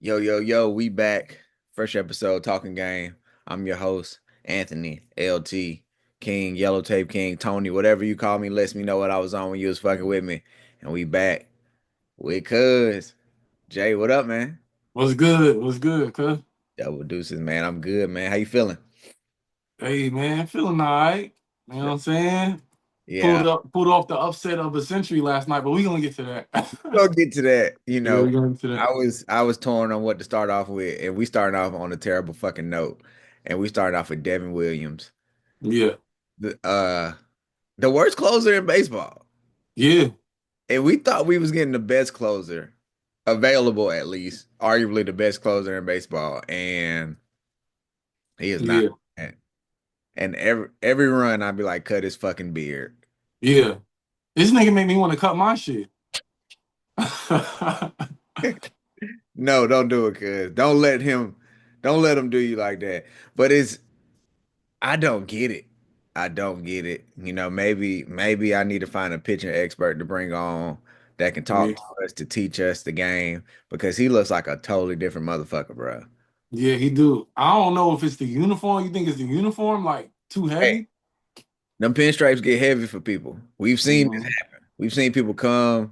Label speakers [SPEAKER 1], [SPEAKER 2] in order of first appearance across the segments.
[SPEAKER 1] Yo, yo, yo, we back. Fresh episode, Talking Game. I'm your host, Anthony, LT, King, Yellow Tape King, Tony, whatever you call me, lets me know what I was on when you was fucking with me. And we back with Cuz. Jay, what up, man?
[SPEAKER 2] What's good? What's good, cuz?
[SPEAKER 1] Double deuces, man. I'm good, man. How you feeling?
[SPEAKER 2] Hey man, feeling all right. You know what I'm saying?
[SPEAKER 1] Yeah,
[SPEAKER 2] Pulled off the upset of a century last night, but we gonna get to
[SPEAKER 1] we'll
[SPEAKER 2] that.
[SPEAKER 1] get to that.
[SPEAKER 2] Yeah, we gonna get to
[SPEAKER 1] I
[SPEAKER 2] that.
[SPEAKER 1] was I was torn on what to start off with, and we started off on a terrible fucking note. And we started off with Devin Williams,
[SPEAKER 2] Yeah,
[SPEAKER 1] the the worst closer in baseball.
[SPEAKER 2] yeah,
[SPEAKER 1] And we thought we was getting the best closer available, at least, arguably the best closer in baseball, and he is not.
[SPEAKER 2] yeah,
[SPEAKER 1] And every run, I'd be like, cut his fucking beard.
[SPEAKER 2] yeah. This nigga made me want to cut my shit.
[SPEAKER 1] No, don't do it, cuz. Don't let him do you like that. But I don't get it. I don't get it. Maybe I need to find a pitching expert to bring on that can talk
[SPEAKER 2] Yeah,
[SPEAKER 1] to us to teach us the game because he looks like a totally different motherfucker, bro.
[SPEAKER 2] yeah, he do. I don't know if it's the uniform. You think it's the uniform, like too
[SPEAKER 1] Hey,
[SPEAKER 2] heavy?
[SPEAKER 1] them pinstripes get heavy for people. We've seen this
[SPEAKER 2] Mhm.
[SPEAKER 1] happen. We've seen people come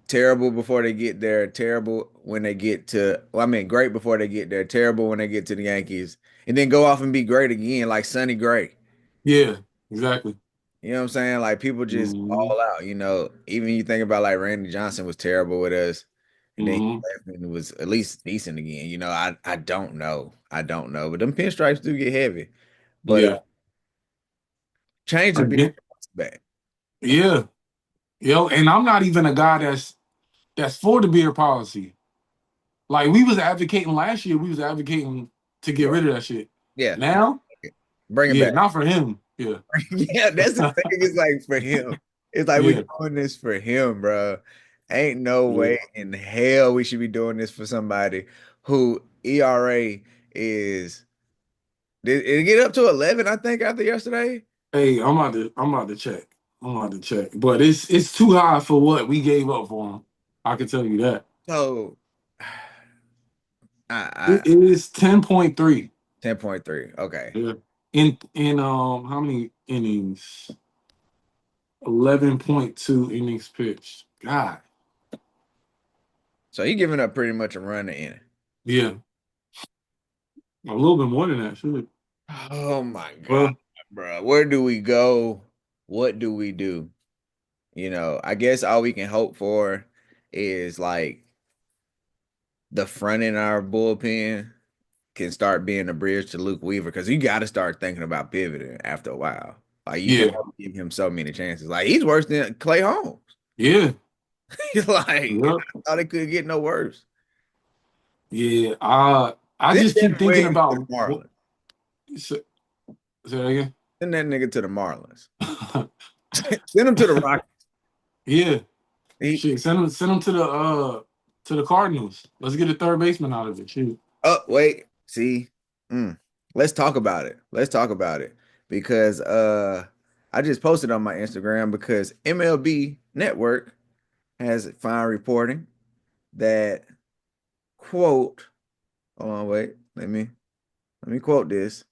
[SPEAKER 1] terrible before they get there, terrible when they get to, well, I mean, great before they get there, terrible when they get to the Yankees, and then go off and be great again, like Sonny Gray.
[SPEAKER 2] Yeah, exactly.
[SPEAKER 1] You know what I'm saying? Like people just
[SPEAKER 2] Hmm.
[SPEAKER 1] all out, Even you think about like Randy Johnson was terrible with us, and then he
[SPEAKER 2] Hmm.
[SPEAKER 1] left and was at least decent again. I don't know. I don't know. But them pinstripes do get heavy. But
[SPEAKER 2] Yeah.
[SPEAKER 1] change the beard
[SPEAKER 2] Again.
[SPEAKER 1] back.
[SPEAKER 2] Yeah. Yo, and I'm not even a guy that's for the beer policy. Like we was advocating last year, we was advocating to get rid of that shit.
[SPEAKER 1] Yeah.
[SPEAKER 2] Now,
[SPEAKER 1] Bring it
[SPEAKER 2] yeah,
[SPEAKER 1] back.
[SPEAKER 2] not for him. Yeah.
[SPEAKER 1] Yeah, that's the thing. It's like for him. It's like we're
[SPEAKER 2] Yeah.
[SPEAKER 1] doing this for him, bro. Ain't no
[SPEAKER 2] Yeah.
[SPEAKER 1] way in hell we should be doing this for somebody who ERA is. Did it get up to 11, I think, after yesterday?
[SPEAKER 2] Hey, I'm about to check. I'm about to check. But it's too high for what we gave up for him. I can tell you that.
[SPEAKER 1] So
[SPEAKER 2] It
[SPEAKER 1] I
[SPEAKER 2] is 10.3.
[SPEAKER 1] 10.3. Okay.
[SPEAKER 2] Yeah. In how many innings? 11.2 innings pitched. God.
[SPEAKER 1] So he giving up pretty much a run to inning.
[SPEAKER 2] Yeah. A little bit more than that, should.
[SPEAKER 1] Oh my God,
[SPEAKER 2] Well,
[SPEAKER 1] bro. Where do we go? What do we do? I guess all we can hope for is like the front in our bullpen can start being a bridge to Luke Weaver because you got to start thinking about pivoting after a while. Like you can
[SPEAKER 2] yeah.
[SPEAKER 1] only give him so many chances. Like he's worse than Clay Holmes.
[SPEAKER 2] Yeah.
[SPEAKER 1] He's like
[SPEAKER 2] Yep.
[SPEAKER 1] I thought it could get no worse.
[SPEAKER 2] Yeah, I
[SPEAKER 1] Send
[SPEAKER 2] just keep
[SPEAKER 1] Devin
[SPEAKER 2] thinking
[SPEAKER 1] Williams to the
[SPEAKER 2] about what.
[SPEAKER 1] Marlins.
[SPEAKER 2] Say, say that again.
[SPEAKER 1] Send that nigga to the Marlins. Send him to the Rockies.
[SPEAKER 2] Yeah,
[SPEAKER 1] He,
[SPEAKER 2] shit. Send him to the Cardinals. Let's get a third baseman out of it. Shoot.
[SPEAKER 1] oh wait, see, Mm. Let's talk about it. Let's talk about it because I just posted on my Instagram because MLB Network has fine reporting that quote. Hold on, wait. Let me quote this.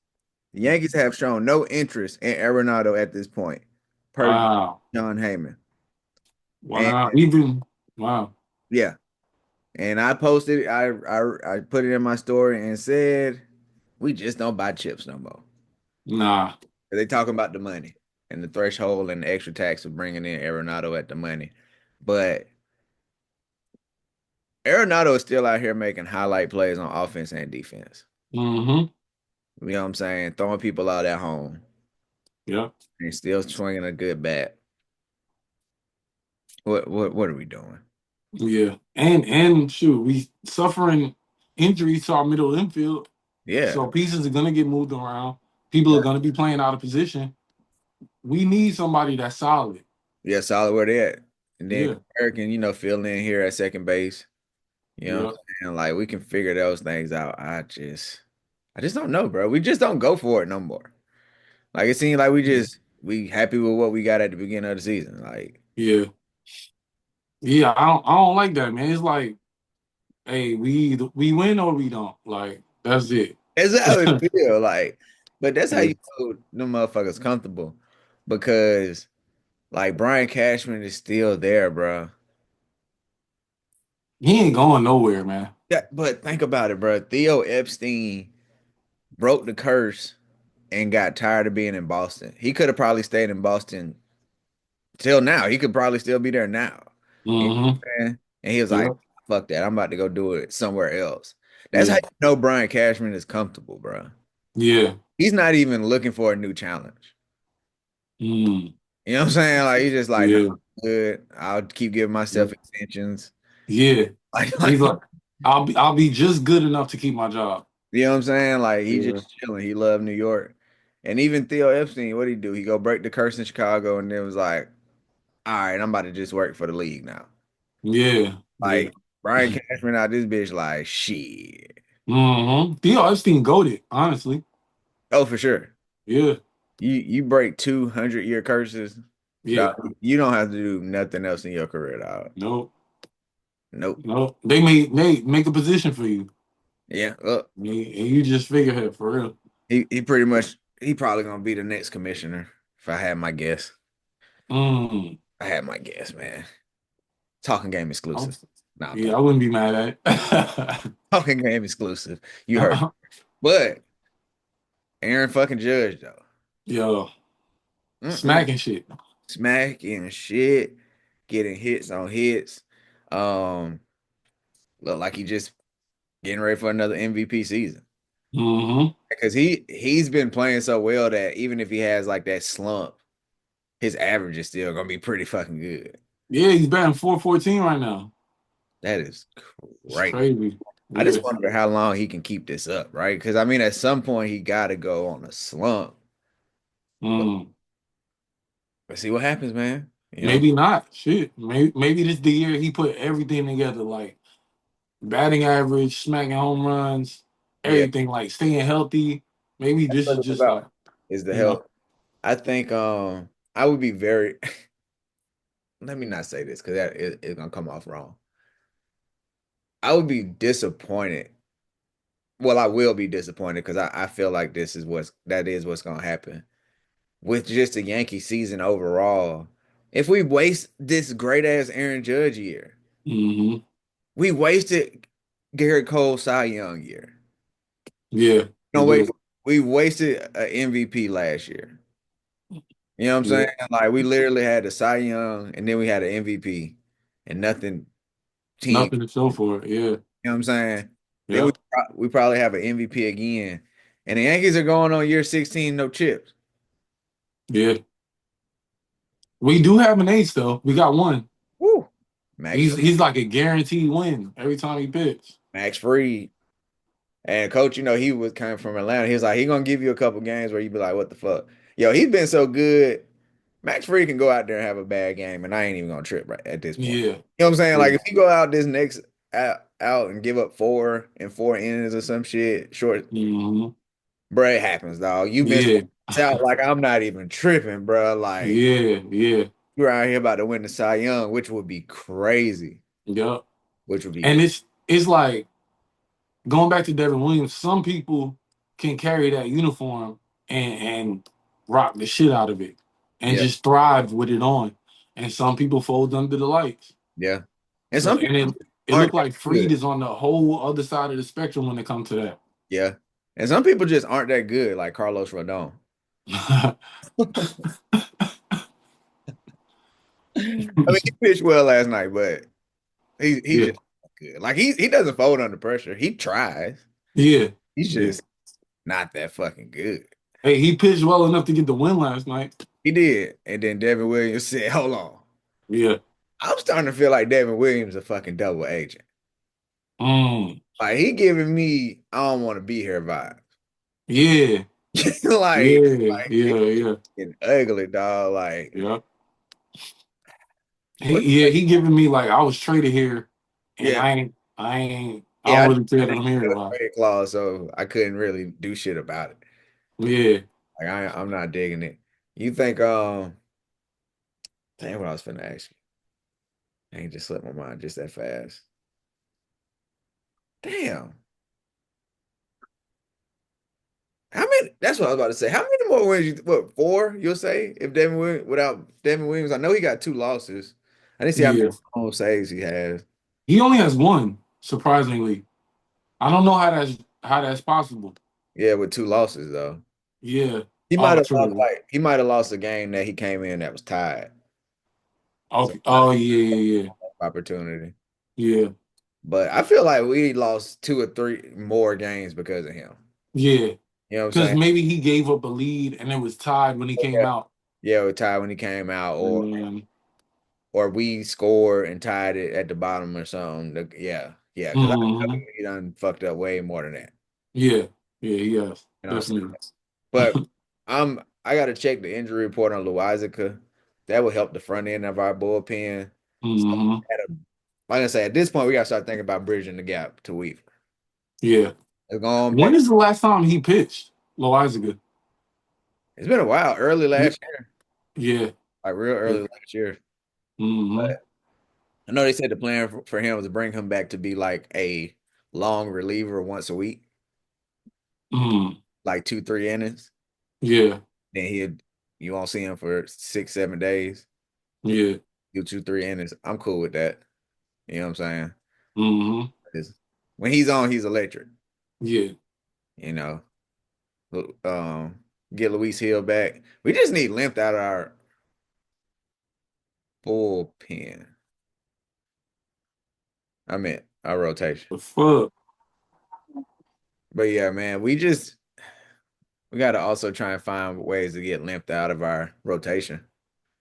[SPEAKER 1] The Yankees have shown no interest in Arenado at this point, per
[SPEAKER 2] Wow.
[SPEAKER 1] John Heyman. And
[SPEAKER 2] Wow. Even wow.
[SPEAKER 1] yeah, and I posted, I put it in my story and said, we just don't buy chips no more.
[SPEAKER 2] Nah.
[SPEAKER 1] They talking about the money and the threshold and the extra tax of bringing in Arenado at the money, but Arenado is still out here making highlight plays on offense and defense.
[SPEAKER 2] Mm-hmm.
[SPEAKER 1] You know what I'm saying? Throwing people out at home
[SPEAKER 2] Yeah.
[SPEAKER 1] and still swinging a good bat. What are we doing?
[SPEAKER 2] Yeah. And shoot, we suffering injuries to our middle infield.
[SPEAKER 1] Yeah,
[SPEAKER 2] So pieces are gonna get moved around. People are gonna be playing out of position. We need somebody that's solid.
[SPEAKER 1] yeah, solid where they at. And then
[SPEAKER 2] Yeah.
[SPEAKER 1] American, fill in here at second base. You know what
[SPEAKER 2] Yeah.
[SPEAKER 1] I'm saying? Like we can figure those things out. I just don't know, bro. We just don't go for it no more. Like it seems like we happy with what we got at the beginning of the season. Like
[SPEAKER 2] Yeah. Yeah. I don't like that, man. It's like hey, we win or we don't. Like that's it.
[SPEAKER 1] That's how it feel like. But that's how
[SPEAKER 2] Yeah.
[SPEAKER 1] you know them motherfuckers comfortable because like Brian Cashman is still there, bro.
[SPEAKER 2] He ain't going nowhere, man.
[SPEAKER 1] Yeah, but think about it, bro. Theo Epstein broke the curse and got tired of being in Boston. He could have probably stayed in Boston till now. He could probably still be there now. You know
[SPEAKER 2] Mm-hmm.
[SPEAKER 1] what I'm saying? And he was like,
[SPEAKER 2] Yeah.
[SPEAKER 1] fuck that. I'm about to go do it somewhere else. That's how
[SPEAKER 2] Yeah.
[SPEAKER 1] you know Brian Cashman is comfortable, bro.
[SPEAKER 2] Yeah.
[SPEAKER 1] He's not even looking for a new challenge.
[SPEAKER 2] Mm.
[SPEAKER 1] You know what I'm saying? Like he's just like, nah,
[SPEAKER 2] Yeah.
[SPEAKER 1] I'm good. I'll keep giving
[SPEAKER 2] Yeah.
[SPEAKER 1] myself extensions.
[SPEAKER 2] Yeah.
[SPEAKER 1] Like
[SPEAKER 2] He's like, I'll be just good enough to keep my job.
[SPEAKER 1] you know what I'm saying? Like he
[SPEAKER 2] Yeah.
[SPEAKER 1] just chilling. He loved New York. And even Theo Epstein, what would he do? He go break the curse in Chicago and then was like, all right, I'm about to just work for the league now.
[SPEAKER 2] Yeah. Yeah.
[SPEAKER 1] Like Brian Cashman out this bitch like shit.
[SPEAKER 2] Mm-hmm. Theo Epstein goaded, honestly.
[SPEAKER 1] Oh, for sure.
[SPEAKER 2] Yeah.
[SPEAKER 1] You break 200-year curses, dog.
[SPEAKER 2] Yeah.
[SPEAKER 1] You don't have to do nothing else in your career, dog.
[SPEAKER 2] Nope.
[SPEAKER 1] Nope.
[SPEAKER 2] Nope. They make a position for you.
[SPEAKER 1] Yeah.
[SPEAKER 2] And you just figurehead for real.
[SPEAKER 1] He pretty much he probably gonna be the next commissioner if I had my guess.
[SPEAKER 2] Mm.
[SPEAKER 1] I had my guess, man. Talking game
[SPEAKER 2] I'm-
[SPEAKER 1] exclusive. Nah, I'm
[SPEAKER 2] yeah,
[SPEAKER 1] playing.
[SPEAKER 2] I wouldn't be mad at it.
[SPEAKER 1] Talking game exclusive. You heard. But Aaron fucking Judge though.
[SPEAKER 2] Yo,
[SPEAKER 1] Mm-mm.
[SPEAKER 2] smacking shit.
[SPEAKER 1] Smacking shit, getting hits on hits. Um, look like he just getting ready for another MVP season.
[SPEAKER 2] Hmm.
[SPEAKER 1] Because he's been playing so well that even if he has like that slump, his average is still gonna be pretty fucking good.
[SPEAKER 2] Yeah, he's batting 414 right now.
[SPEAKER 1] That is
[SPEAKER 2] It's
[SPEAKER 1] great.
[SPEAKER 2] crazy.
[SPEAKER 1] I
[SPEAKER 2] Yeah.
[SPEAKER 1] just wonder how long he can keep this up, right? Because I mean, at some point he got to go on a slump. But
[SPEAKER 2] Mm.
[SPEAKER 1] let's see what happens, man. You know,
[SPEAKER 2] Maybe not. Shit. Maybe this the year he put everything together, like batting average, smacking home runs,
[SPEAKER 1] yeah.
[SPEAKER 2] everything, like staying healthy. Maybe
[SPEAKER 1] That's
[SPEAKER 2] this
[SPEAKER 1] what
[SPEAKER 2] is
[SPEAKER 1] it's
[SPEAKER 2] just
[SPEAKER 1] about
[SPEAKER 2] like,
[SPEAKER 1] is the
[SPEAKER 2] you know.
[SPEAKER 1] health. I think I would be very. Let me not say this because it's gonna come off wrong. I would be disappointed. Well, I will be disappointed because I feel like that is what's gonna happen with just the Yankee season overall. If we waste this great ass Aaron Judge year,
[SPEAKER 2] Hmm.
[SPEAKER 1] we wasted Garrett Cole Cy Young year.
[SPEAKER 2] Yeah,
[SPEAKER 1] No,
[SPEAKER 2] we
[SPEAKER 1] wait,
[SPEAKER 2] did.
[SPEAKER 1] we wasted an MVP last year. You know what I'm
[SPEAKER 2] Yeah.
[SPEAKER 1] saying? Like we literally had the Cy Young and then we had an MVP and nothing 10.
[SPEAKER 2] Nothing to show for it. Yeah.
[SPEAKER 1] You know what I'm saying? Then
[SPEAKER 2] Yeah.
[SPEAKER 1] we probably have an MVP again. And the Yankees are going on year 16, no chips.
[SPEAKER 2] Yeah. We do have an ace though. We got one.
[SPEAKER 1] Woo. Max
[SPEAKER 2] He's like a guaranteed win every time he pitch.
[SPEAKER 1] Max Fried. And coach, he was coming from Atlanta. He was like, he gonna give you a couple games where you be like, what the fuck? Yo, he's been so good. Max Fried can go out there and have a bad game, and I ain't even gonna trip right at this point.
[SPEAKER 2] Yeah.
[SPEAKER 1] You know what I'm saying?
[SPEAKER 2] Yeah.
[SPEAKER 1] Like if he go out this next out and give up 4 in 4 innings or some shit, short,
[SPEAKER 2] Hmm.
[SPEAKER 1] bruh, it happens, dog. You've been
[SPEAKER 2] Yeah.
[SPEAKER 1] out like I'm not even tripping, bruh. Like
[SPEAKER 2] Yeah. Yeah.
[SPEAKER 1] you're out here about to win the Cy Young, which would be crazy.
[SPEAKER 2] Yep.
[SPEAKER 1] Which would be
[SPEAKER 2] And it's like going back to Devin Williams, some people can carry that uniform and rock the shit out of it and
[SPEAKER 1] yeah,
[SPEAKER 2] just thrive with it on. And some people fold under the lights.
[SPEAKER 1] yeah. And
[SPEAKER 2] So
[SPEAKER 1] some
[SPEAKER 2] and
[SPEAKER 1] people
[SPEAKER 2] it
[SPEAKER 1] aren't
[SPEAKER 2] looked
[SPEAKER 1] that
[SPEAKER 2] like Freed
[SPEAKER 1] good.
[SPEAKER 2] is on the whole other side of the spectrum when it comes to
[SPEAKER 1] Yeah. And some people just aren't that good, like Carlos Rodon.
[SPEAKER 2] that.
[SPEAKER 1] I mean, he pitched well last night, but he's
[SPEAKER 2] Yeah.
[SPEAKER 1] just not good. Like he doesn't fold under pressure. He tries.
[SPEAKER 2] Yeah.
[SPEAKER 1] He's
[SPEAKER 2] Yeah.
[SPEAKER 1] just not that fucking good.
[SPEAKER 2] Hey, he pitched well enough to get the win last night.
[SPEAKER 1] He did. And then Devin Williams said, hold on.
[SPEAKER 2] Yeah.
[SPEAKER 1] I'm starting to feel like Devin Williams a fucking double agent.
[SPEAKER 2] Mm.
[SPEAKER 1] Like he giving me I don't want to be here vibes.
[SPEAKER 2] Yeah.
[SPEAKER 1] like,
[SPEAKER 2] Yeah.
[SPEAKER 1] like
[SPEAKER 2] Yeah.
[SPEAKER 1] it's
[SPEAKER 2] Yeah.
[SPEAKER 1] getting ugly, dog. Like
[SPEAKER 2] Yeah.
[SPEAKER 1] what
[SPEAKER 2] He giving me like I was traded here and
[SPEAKER 1] yeah.
[SPEAKER 2] I
[SPEAKER 1] Yeah,
[SPEAKER 2] don't
[SPEAKER 1] I
[SPEAKER 2] really care
[SPEAKER 1] didn't
[SPEAKER 2] that I'm here
[SPEAKER 1] have a
[SPEAKER 2] about.
[SPEAKER 1] trade clause, so I couldn't really do shit about it.
[SPEAKER 2] Yeah.
[SPEAKER 1] Like I'm not digging it. You think damn what I was finna ask you. I ain't just slipped my mind just that fast. Damn. How many? That's what I was about to say. How many more wins? What, four? You'll say if Devin Williams without Devin Williams? I know he got two losses. I didn't see how many
[SPEAKER 2] Yeah.
[SPEAKER 1] home saves he has.
[SPEAKER 2] He only has one, surprisingly. I don't know how that's possible.
[SPEAKER 1] Yeah, with two losses though.
[SPEAKER 2] Yeah.
[SPEAKER 1] He might
[SPEAKER 2] Oh,
[SPEAKER 1] have lost
[SPEAKER 2] true.
[SPEAKER 1] like he might have lost a game that he came in that was tied. So
[SPEAKER 2] Okay. Oh, yeah, yeah, yeah.
[SPEAKER 1] opportunity.
[SPEAKER 2] Yeah.
[SPEAKER 1] But I feel like we lost two or three more games because of him.
[SPEAKER 2] Yeah.
[SPEAKER 1] You know what I'm
[SPEAKER 2] Because
[SPEAKER 1] saying?
[SPEAKER 2] maybe he gave up a lead and it was tied when he came
[SPEAKER 1] Yeah,
[SPEAKER 2] out.
[SPEAKER 1] yeah, we tied when he came out,
[SPEAKER 2] And
[SPEAKER 1] or we scored and tied it at the bottom or something. Yeah, yeah, because I
[SPEAKER 2] hmm
[SPEAKER 1] he done fucked up way more than that.
[SPEAKER 2] Yeah. Yeah, yes.
[SPEAKER 1] You know what I'm saying?
[SPEAKER 2] Definitely.
[SPEAKER 1] But I gotta check the injury report on Loizaga. That will help the front end of our bullpen. So
[SPEAKER 2] hmm
[SPEAKER 1] at a, like I say, at this point, we gotta start thinking about bridging the gap to Weaver.
[SPEAKER 2] Yeah.
[SPEAKER 1] It's going
[SPEAKER 2] When
[SPEAKER 1] back.
[SPEAKER 2] is the last time he pitched? Loizaga.
[SPEAKER 1] It's been a while. Early
[SPEAKER 2] Yeah.
[SPEAKER 1] last year,
[SPEAKER 2] Yeah.
[SPEAKER 1] like real
[SPEAKER 2] Yeah.
[SPEAKER 1] early last year.
[SPEAKER 2] hmm
[SPEAKER 1] But I know they said the plan for him was to bring him back to be like a long reliever once a week,
[SPEAKER 2] hmm
[SPEAKER 1] like 2, 3 innings.
[SPEAKER 2] Yeah.
[SPEAKER 1] Then you won't see him for 6, 7 days.
[SPEAKER 2] Yeah.
[SPEAKER 1] You 2, 3 innings. I'm cool with that. You know what I'm saying?
[SPEAKER 2] hmm
[SPEAKER 1] 'Cause when he's on, he's electric.
[SPEAKER 2] Yeah.
[SPEAKER 1] You know, get Luis Hill back. We just need length out of our bullpen. I meant our rotation.
[SPEAKER 2] The fuck.
[SPEAKER 1] But yeah, man, we got to also try and find ways to get length out of our rotation.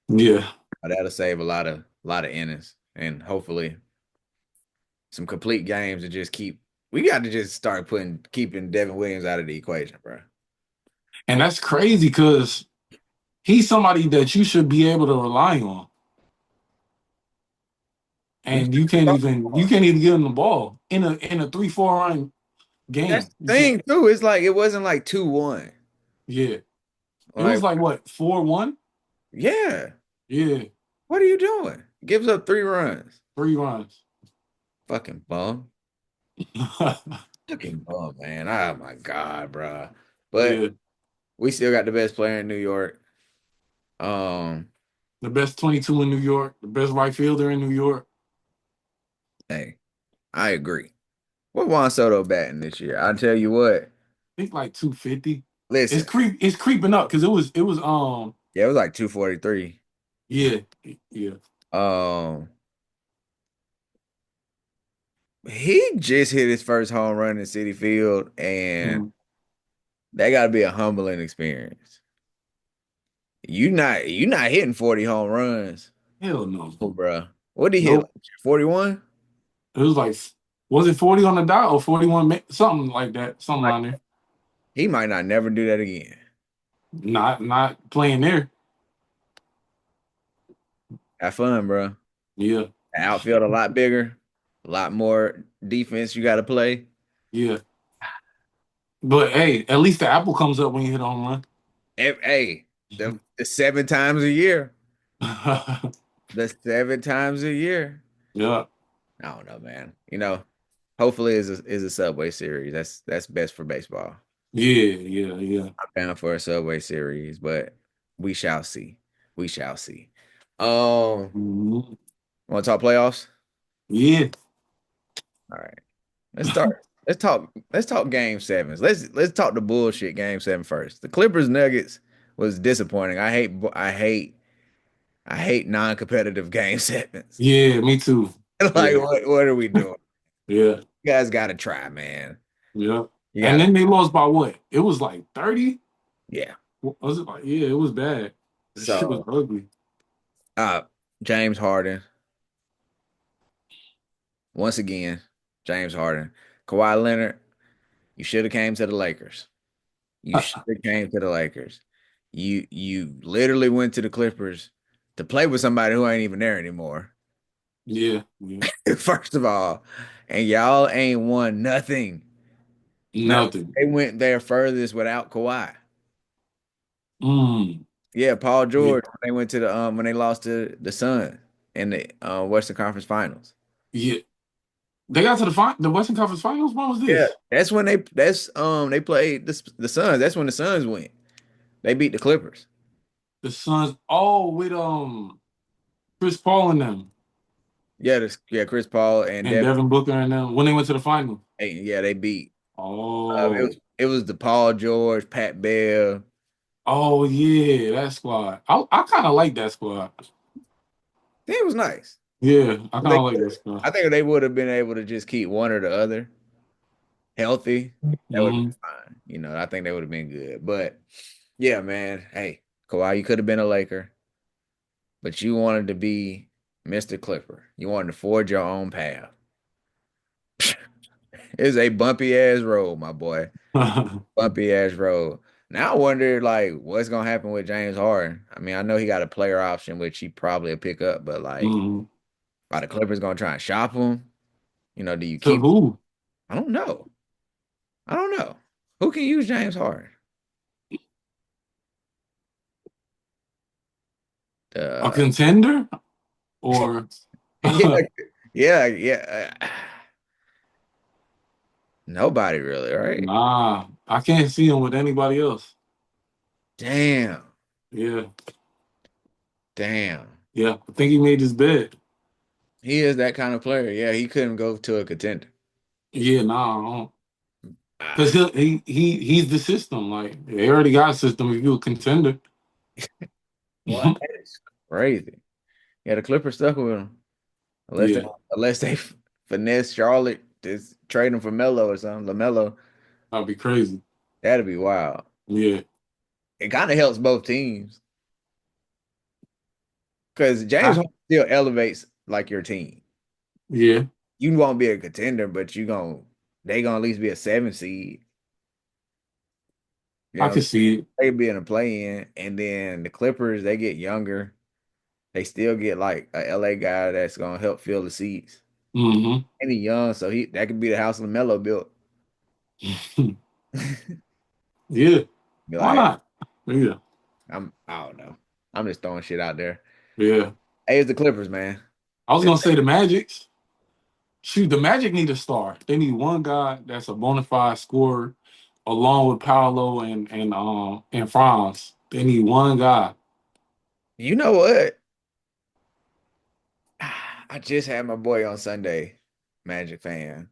[SPEAKER 2] Yeah.
[SPEAKER 1] That'll save a lot of innings and hopefully some complete games to just keep. We got to just start keeping Devin Williams out of the equation, bro.
[SPEAKER 2] And that's crazy because he's somebody that you should be able to rely on.
[SPEAKER 1] We
[SPEAKER 2] And you can't even give him the ball in a 3-4 run
[SPEAKER 1] That's
[SPEAKER 2] game.
[SPEAKER 1] the
[SPEAKER 2] You can't.
[SPEAKER 1] thing too. It's like it wasn't like 2-1.
[SPEAKER 2] Yeah. It
[SPEAKER 1] Like,
[SPEAKER 2] was like what, 4-1?
[SPEAKER 1] yeah,
[SPEAKER 2] Yeah.
[SPEAKER 1] what are you doing? Gives up 3 runs.
[SPEAKER 2] 3 runs.
[SPEAKER 1] Fucking bum. Fucking bum, man. Oh my God, bro. But
[SPEAKER 2] Yeah.
[SPEAKER 1] we still got the best player in New York. Um,
[SPEAKER 2] The best 22 in New York, the best right fielder in New York.
[SPEAKER 1] hey, I agree. What Juan Soto batting this year? I'll tell you what.
[SPEAKER 2] I think like 250. It's
[SPEAKER 1] Listen,
[SPEAKER 2] creeping up because it was
[SPEAKER 1] yeah, it was like 243.
[SPEAKER 2] yeah, yeah.
[SPEAKER 1] Um, he just hit his first home run in City Field, and
[SPEAKER 2] Mm,
[SPEAKER 1] that got to be a humbling experience. You not hitting 40 home runs,
[SPEAKER 2] hell no.
[SPEAKER 1] oh, bro. What did he hit?
[SPEAKER 2] Nope.
[SPEAKER 1] Like 41?
[SPEAKER 2] It was like, was it 40 on the dot or 41 something like that, something
[SPEAKER 1] Like
[SPEAKER 2] on there.
[SPEAKER 1] he might not never do that again.
[SPEAKER 2] Not playing there.
[SPEAKER 1] Have fun, bro.
[SPEAKER 2] Yeah.
[SPEAKER 1] The outfield a lot bigger, a lot more defense you got to play.
[SPEAKER 2] Yeah. But hey, at least the apple comes up when you hit a home
[SPEAKER 1] Hey, the 7 times a year,
[SPEAKER 2] run.
[SPEAKER 1] the 7 times a year.
[SPEAKER 2] Yeah.
[SPEAKER 1] I don't know, man. Hopefully is a Subway series. That's best for baseball.
[SPEAKER 2] Yeah, yeah, yeah.
[SPEAKER 1] I'm down for a Subway series, but we shall see. We shall see. Um,
[SPEAKER 2] Mhm.
[SPEAKER 1] Want to talk playoffs?
[SPEAKER 2] Yeah.
[SPEAKER 1] All right. Let's start. Let's talk game sevens. Let's talk the bullshit game seven first. The Clippers Nuggets was disappointing. I hate non-competitive game sevens.
[SPEAKER 2] Yeah, me too.
[SPEAKER 1] Like
[SPEAKER 2] Yeah.
[SPEAKER 1] what are we doing?
[SPEAKER 2] Yeah.
[SPEAKER 1] You guys got to try, man.
[SPEAKER 2] Yeah.
[SPEAKER 1] You got
[SPEAKER 2] And
[SPEAKER 1] to
[SPEAKER 2] then they lost by what? It was like 30?
[SPEAKER 1] Yeah.
[SPEAKER 2] What was it like? Yeah, it was bad. The shit was
[SPEAKER 1] So,
[SPEAKER 2] ugly.
[SPEAKER 1] uh James Harden once again, James Harden, Kawhi Leonard, you should have came to the Lakers. You should have came to the Lakers. You literally went to the Clippers to play with somebody who ain't even there anymore.
[SPEAKER 2] Yeah, yeah.
[SPEAKER 1] First of all, and y'all ain't won nothing. No,
[SPEAKER 2] Nothing.
[SPEAKER 1] they went their furthest without Kawhi.
[SPEAKER 2] Mm.
[SPEAKER 1] Yeah, Paul
[SPEAKER 2] Yeah,
[SPEAKER 1] George when they lost to the Suns in the Western Conference Finals.
[SPEAKER 2] yeah. They got to the Western Conference Finals. When was
[SPEAKER 1] Yeah,
[SPEAKER 2] this?
[SPEAKER 1] they played the Suns. That's when the Suns went. They beat the Clippers.
[SPEAKER 2] The Suns. Oh, with Chris Paul and them
[SPEAKER 1] Yeah, Chris Paul and
[SPEAKER 2] and
[SPEAKER 1] Devin.
[SPEAKER 2] Devin Booker and them when they went to the final.
[SPEAKER 1] Yeah, they beat.
[SPEAKER 2] Oh,
[SPEAKER 1] It was the Paul George, Pat Bev.
[SPEAKER 2] oh yeah, that squad. I kind of like that squad.
[SPEAKER 1] It was nice.
[SPEAKER 2] Yeah, I kind
[SPEAKER 1] They,
[SPEAKER 2] of like that squad.
[SPEAKER 1] I think they would have been able to just keep one or the other healthy. That would have
[SPEAKER 2] Hmm.
[SPEAKER 1] been fine. I think they would have been good. But yeah, man. Hey, Kawhi, you could have been a Laker, but you wanted to be Mr. Clipper. You wanted to forge your own path. It's a bumpy ass road, my boy. Bumpy ass road. Now I wonder, like, what's gonna happen with James Harden? I mean, I know he got a player option, which he probably will pick up, but like,
[SPEAKER 2] Hmm.
[SPEAKER 1] are the Clippers gonna try and shop him? Do you
[SPEAKER 2] To
[SPEAKER 1] keep?
[SPEAKER 2] who?
[SPEAKER 1] I don't know. I don't know. Who can use James Harden?
[SPEAKER 2] A
[SPEAKER 1] Uh,
[SPEAKER 2] contender or
[SPEAKER 1] yeah, yeah. Nobody really, right?
[SPEAKER 2] nah? I can't see him with anybody else.
[SPEAKER 1] Damn,
[SPEAKER 2] Yeah,
[SPEAKER 1] damn.
[SPEAKER 2] yeah. I think he made his bed.
[SPEAKER 1] He is that kind of player. Yeah, he couldn't go to a contender.
[SPEAKER 2] Yeah, nah. Because
[SPEAKER 1] Ah,
[SPEAKER 2] he's the system. Like they already got a system. If you a contender,
[SPEAKER 1] what? That is crazy. Yeah, the Clippers stuck with him. Unless they
[SPEAKER 2] yeah,
[SPEAKER 1] unless they finesse Charlotte to trade him for Melo or something. LaMelo,
[SPEAKER 2] that'd be crazy.
[SPEAKER 1] that'd be wild.
[SPEAKER 2] Yeah,
[SPEAKER 1] It kind of helps both teams because James
[SPEAKER 2] I,
[SPEAKER 1] Harden still elevates like your team.
[SPEAKER 2] yeah,
[SPEAKER 1] You won't be a contender, but they gonna at least be a 7 seed. You
[SPEAKER 2] I
[SPEAKER 1] know,
[SPEAKER 2] can see it.
[SPEAKER 1] they be in a play in, and then the Clippers they get younger. They still get like a LA guy that's gonna help fill the seats.
[SPEAKER 2] Hmm.
[SPEAKER 1] And he young, so he that could be the house LaMelo built.
[SPEAKER 2] Yeah,
[SPEAKER 1] Be
[SPEAKER 2] why
[SPEAKER 1] like,
[SPEAKER 2] not? Yeah,
[SPEAKER 1] I don't know. I'm just throwing shit out there.
[SPEAKER 2] yeah.
[SPEAKER 1] Hey, it's the Clippers, man.
[SPEAKER 2] I was
[SPEAKER 1] It's,
[SPEAKER 2] gonna say the Magic. Shoot, the Magic need a star. They need one guy that's a bona fide scorer, along with Paolo and Franz. They need one guy.
[SPEAKER 1] you know what? I just had my boy on Sunday, Magic fan.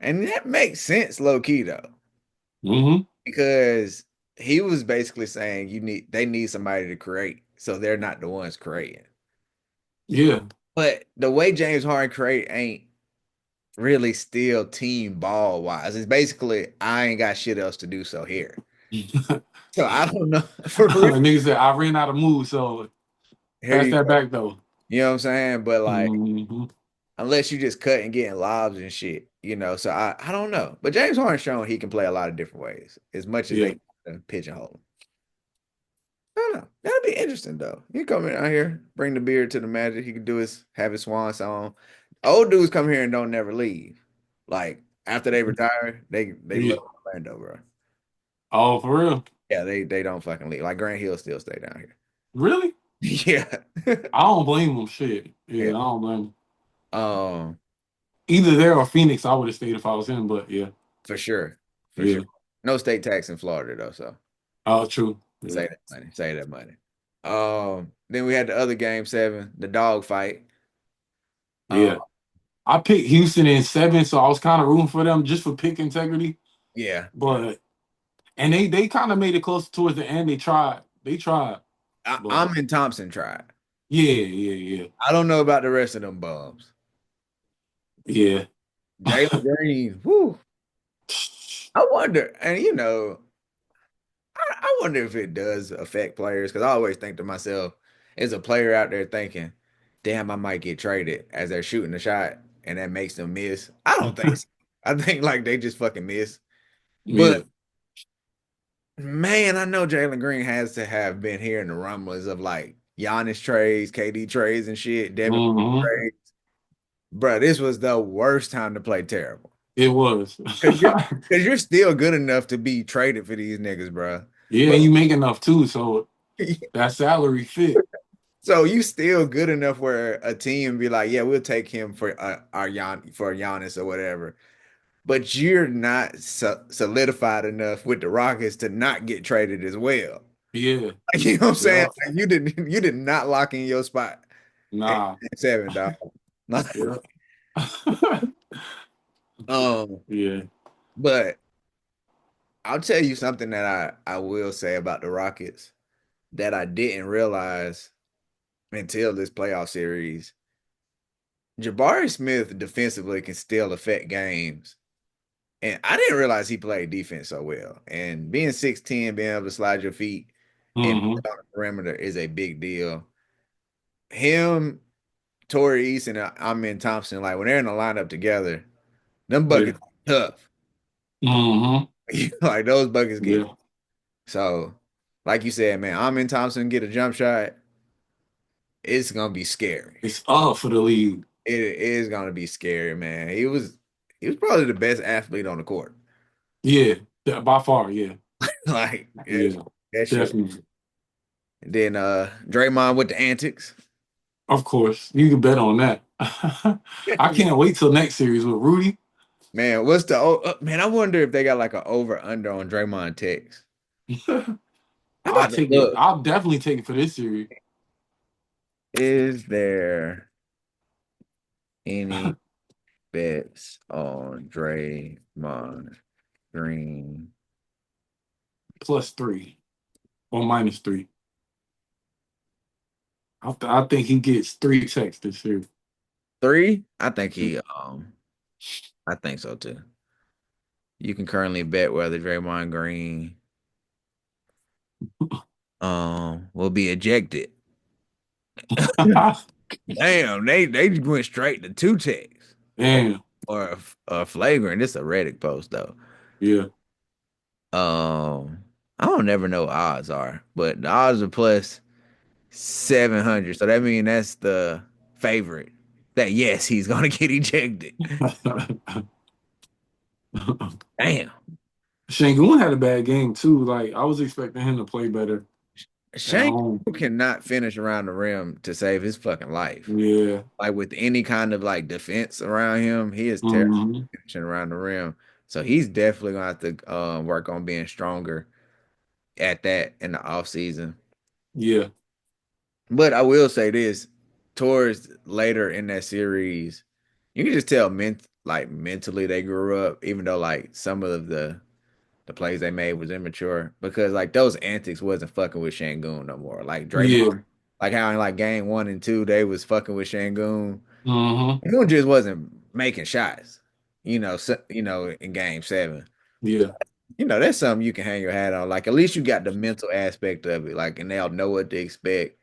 [SPEAKER 1] And that makes sense low key though,
[SPEAKER 2] Hmm.
[SPEAKER 1] because he was basically saying they need somebody to create, so they're not the ones creating.
[SPEAKER 2] Yeah.
[SPEAKER 1] But the way James Harden create ain't really still team ball wise. It's basically I ain't got shit else to do, so here. So I don't know for real.
[SPEAKER 2] Nigga said I ran out of moves, so
[SPEAKER 1] Here
[SPEAKER 2] pass
[SPEAKER 1] you
[SPEAKER 2] that
[SPEAKER 1] go.
[SPEAKER 2] back though.
[SPEAKER 1] You know what I'm saying? But like
[SPEAKER 2] Hmm.
[SPEAKER 1] unless you just cut and getting lobs and shit, So I don't know. But James Harden's shown he can play a lot of different ways, as much as
[SPEAKER 2] Yeah.
[SPEAKER 1] they pigeonhole him. I don't know. That'd be interesting though. He come in out here, bring the beer to the Magic. He could have his swan song. Old dudes come here and don't never leave. Like after they retire, they
[SPEAKER 2] Yeah.
[SPEAKER 1] love Orlando, bro.
[SPEAKER 2] Oh, for real?
[SPEAKER 1] Yeah, they don't fucking leave. Like Grant Hill still stay down here.
[SPEAKER 2] Really?
[SPEAKER 1] Yeah.
[SPEAKER 2] I don't blame him. Shit. Yeah,
[SPEAKER 1] Yeah.
[SPEAKER 2] I don't blame him.
[SPEAKER 1] Um,
[SPEAKER 2] Either there or Phoenix, I would have stayed if I was him. But yeah,
[SPEAKER 1] for sure. For sure.
[SPEAKER 2] yeah.
[SPEAKER 1] No state tax in Florida though, so
[SPEAKER 2] Oh, true. Yeah,
[SPEAKER 1] save that money. Save that money. Then we had the other game 7, the dog fight. Um,
[SPEAKER 2] yeah. I picked Houston in 7, so I was kind of rooting for them just for pick integrity.
[SPEAKER 1] yeah.
[SPEAKER 2] But and they kind of made it close towards the end. They tried. They tried. But
[SPEAKER 1] I'm in Thompson tried.
[SPEAKER 2] yeah, yeah,
[SPEAKER 1] I don't know about the rest of them bums.
[SPEAKER 2] yeah,
[SPEAKER 1] Jalen
[SPEAKER 2] yeah.
[SPEAKER 1] Green, whoo. I wonder, and I wonder if it does affect players because I always think to myself, as a player out there thinking, damn, I might get traded as they're shooting the shot and that makes them miss. I don't think so. I think like they just fucking miss.
[SPEAKER 2] Yeah.
[SPEAKER 1] But man, I know Jalen Green has to have been hearing the rumblings of like Giannis trades, KD trades and shit, Devin
[SPEAKER 2] Hmm.
[SPEAKER 1] trades. Bro, this was the worst time to play terrible.
[SPEAKER 2] It was.
[SPEAKER 1] Cause you're cause you're still good enough to be traded for these niggas, bro.
[SPEAKER 2] Yeah,
[SPEAKER 1] But
[SPEAKER 2] and you make enough too, so that salary fit.
[SPEAKER 1] So you still good enough where a team be like, yeah, we'll take him for for Giannis or whatever. But you're not solidified enough with the Rockets to not get traded as well.
[SPEAKER 2] Yeah.
[SPEAKER 1] Like, you know what I'm saying?
[SPEAKER 2] Yeah.
[SPEAKER 1] Like, you did not lock in your spot at
[SPEAKER 2] Nah.
[SPEAKER 1] 7, dog.
[SPEAKER 2] Yeah.
[SPEAKER 1] Um,
[SPEAKER 2] Yeah.
[SPEAKER 1] but I'll tell you something that I will say about the Rockets that I didn't realize until this playoff series. Jabari Smith defensively can still affect games. And I didn't realize he played defense so well. And being 6'10, being able to slide your feet and
[SPEAKER 2] Hmm.
[SPEAKER 1] be on the perimeter is a big deal. Him, Torrey East, and Amin Thompson, like when they're in the lineup together, them
[SPEAKER 2] Yeah.
[SPEAKER 1] buckets are tough.
[SPEAKER 2] Hmm.
[SPEAKER 1] Like those buckets get
[SPEAKER 2] Yeah.
[SPEAKER 1] so, like you said, man, Amin Thompson get a jump shot, it's gonna be scary.
[SPEAKER 2] It's up for the league.
[SPEAKER 1] It is gonna be scary, man. He was probably the best athlete on the court.
[SPEAKER 2] Yeah. By far. Yeah.
[SPEAKER 1] Like
[SPEAKER 2] Yeah.
[SPEAKER 1] that shit.
[SPEAKER 2] Definitely.
[SPEAKER 1] And then Draymond with the antics.
[SPEAKER 2] Of course. You can bet on that. I can't wait till next series with Rudy.
[SPEAKER 1] Man, what's the man? I wonder if they got like an over under on Draymond text. I'm
[SPEAKER 2] I'll
[SPEAKER 1] about to
[SPEAKER 2] take it.
[SPEAKER 1] look.
[SPEAKER 2] I'll definitely take it for this series.
[SPEAKER 1] Is there any bets on Draymond Green?
[SPEAKER 2] +3 or -3. I think he gets 3 texts this year.
[SPEAKER 1] 3? I think so too. You can currently bet whether Draymond Green will be ejected. Damn, they went straight to 2 texts
[SPEAKER 2] Damn.
[SPEAKER 1] or a flagrant. This a Reddit post though.
[SPEAKER 2] Yeah.
[SPEAKER 1] I don't never know what odds are, but the odds are plus 700. So that means that's the favorite. That yes, he's gonna get ejected. Damn.
[SPEAKER 2] Şengün had a bad game too. Like I was expecting him to play better at
[SPEAKER 1] Shane
[SPEAKER 2] home.
[SPEAKER 1] cannot finish around the rim to save his fucking life.
[SPEAKER 2] Yeah.
[SPEAKER 1] Like with any kind of like defense around him, he is terrible
[SPEAKER 2] Hmm.
[SPEAKER 1] finishing around the rim. So he's definitely gonna have to work on being stronger at that in the off season.
[SPEAKER 2] Yeah.
[SPEAKER 1] But I will say this, towards later in that series, you can just tell like mentally they grew up, even though like some of the plays they made was immature because like those antics wasn't fucking with Shangoon no more. Like Draymond,
[SPEAKER 2] Yeah.
[SPEAKER 1] like how in like game 1 and 2 they was fucking with Shangoon.
[SPEAKER 2] Hmm.
[SPEAKER 1] Shangoon just wasn't making shots, in game 7.
[SPEAKER 2] Yeah.
[SPEAKER 1] That's something you can hang your hat on. Like at least you got the mental aspect of it, like and they'll know what to expect.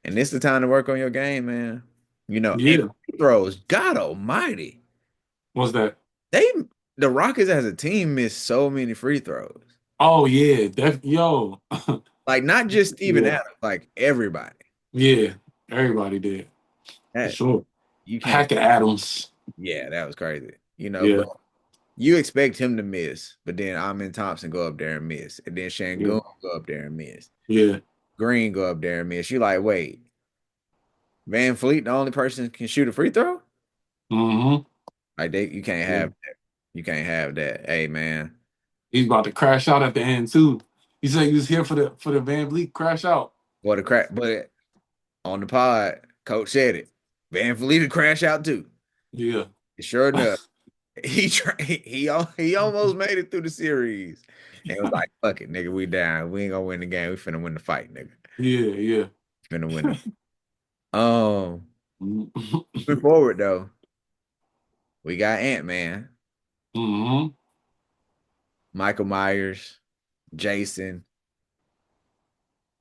[SPEAKER 1] And this is the time to work on your game, man. And
[SPEAKER 2] Yeah.
[SPEAKER 1] free throws, God almighty.
[SPEAKER 2] What's that?
[SPEAKER 1] They the Rockets as a team missed so many free throws.
[SPEAKER 2] Oh yeah. Yo.
[SPEAKER 1] Like not just Steven
[SPEAKER 2] Yeah.
[SPEAKER 1] Adams, like everybody.
[SPEAKER 2] Yeah. Everybody did for
[SPEAKER 1] That
[SPEAKER 2] sure.
[SPEAKER 1] you can't
[SPEAKER 2] Hacker Adams.
[SPEAKER 1] yeah, that was crazy.
[SPEAKER 2] Yeah.
[SPEAKER 1] But you expect him to miss, but then Amin Thompson go up there and miss. And then
[SPEAKER 2] Yeah.
[SPEAKER 1] Şengün go up there and miss.
[SPEAKER 2] Yeah.
[SPEAKER 1] Green go up there and miss. You like, wait, Van Fleet, the only person can shoot a free throw?
[SPEAKER 2] Hmm.
[SPEAKER 1] Like you can't
[SPEAKER 2] Yeah.
[SPEAKER 1] have that. You can't have that. Hey man.
[SPEAKER 2] He's about to crash out at the end too. He said he was here for the Van Vliet crash out.
[SPEAKER 1] What a crack. But on the pod, coach said it. Van Fleet to crash out too.
[SPEAKER 2] Yeah.
[SPEAKER 1] Sure enough, he almost made it through the series. And it was like, fuck it, nigga, we down. We ain't gonna win the game. We finna win the fight, nigga.
[SPEAKER 2] Yeah. Yeah.
[SPEAKER 1] Finna win the
[SPEAKER 2] Hmm.
[SPEAKER 1] moving forward though, we got Ant-Man, Michael Myers, Jason,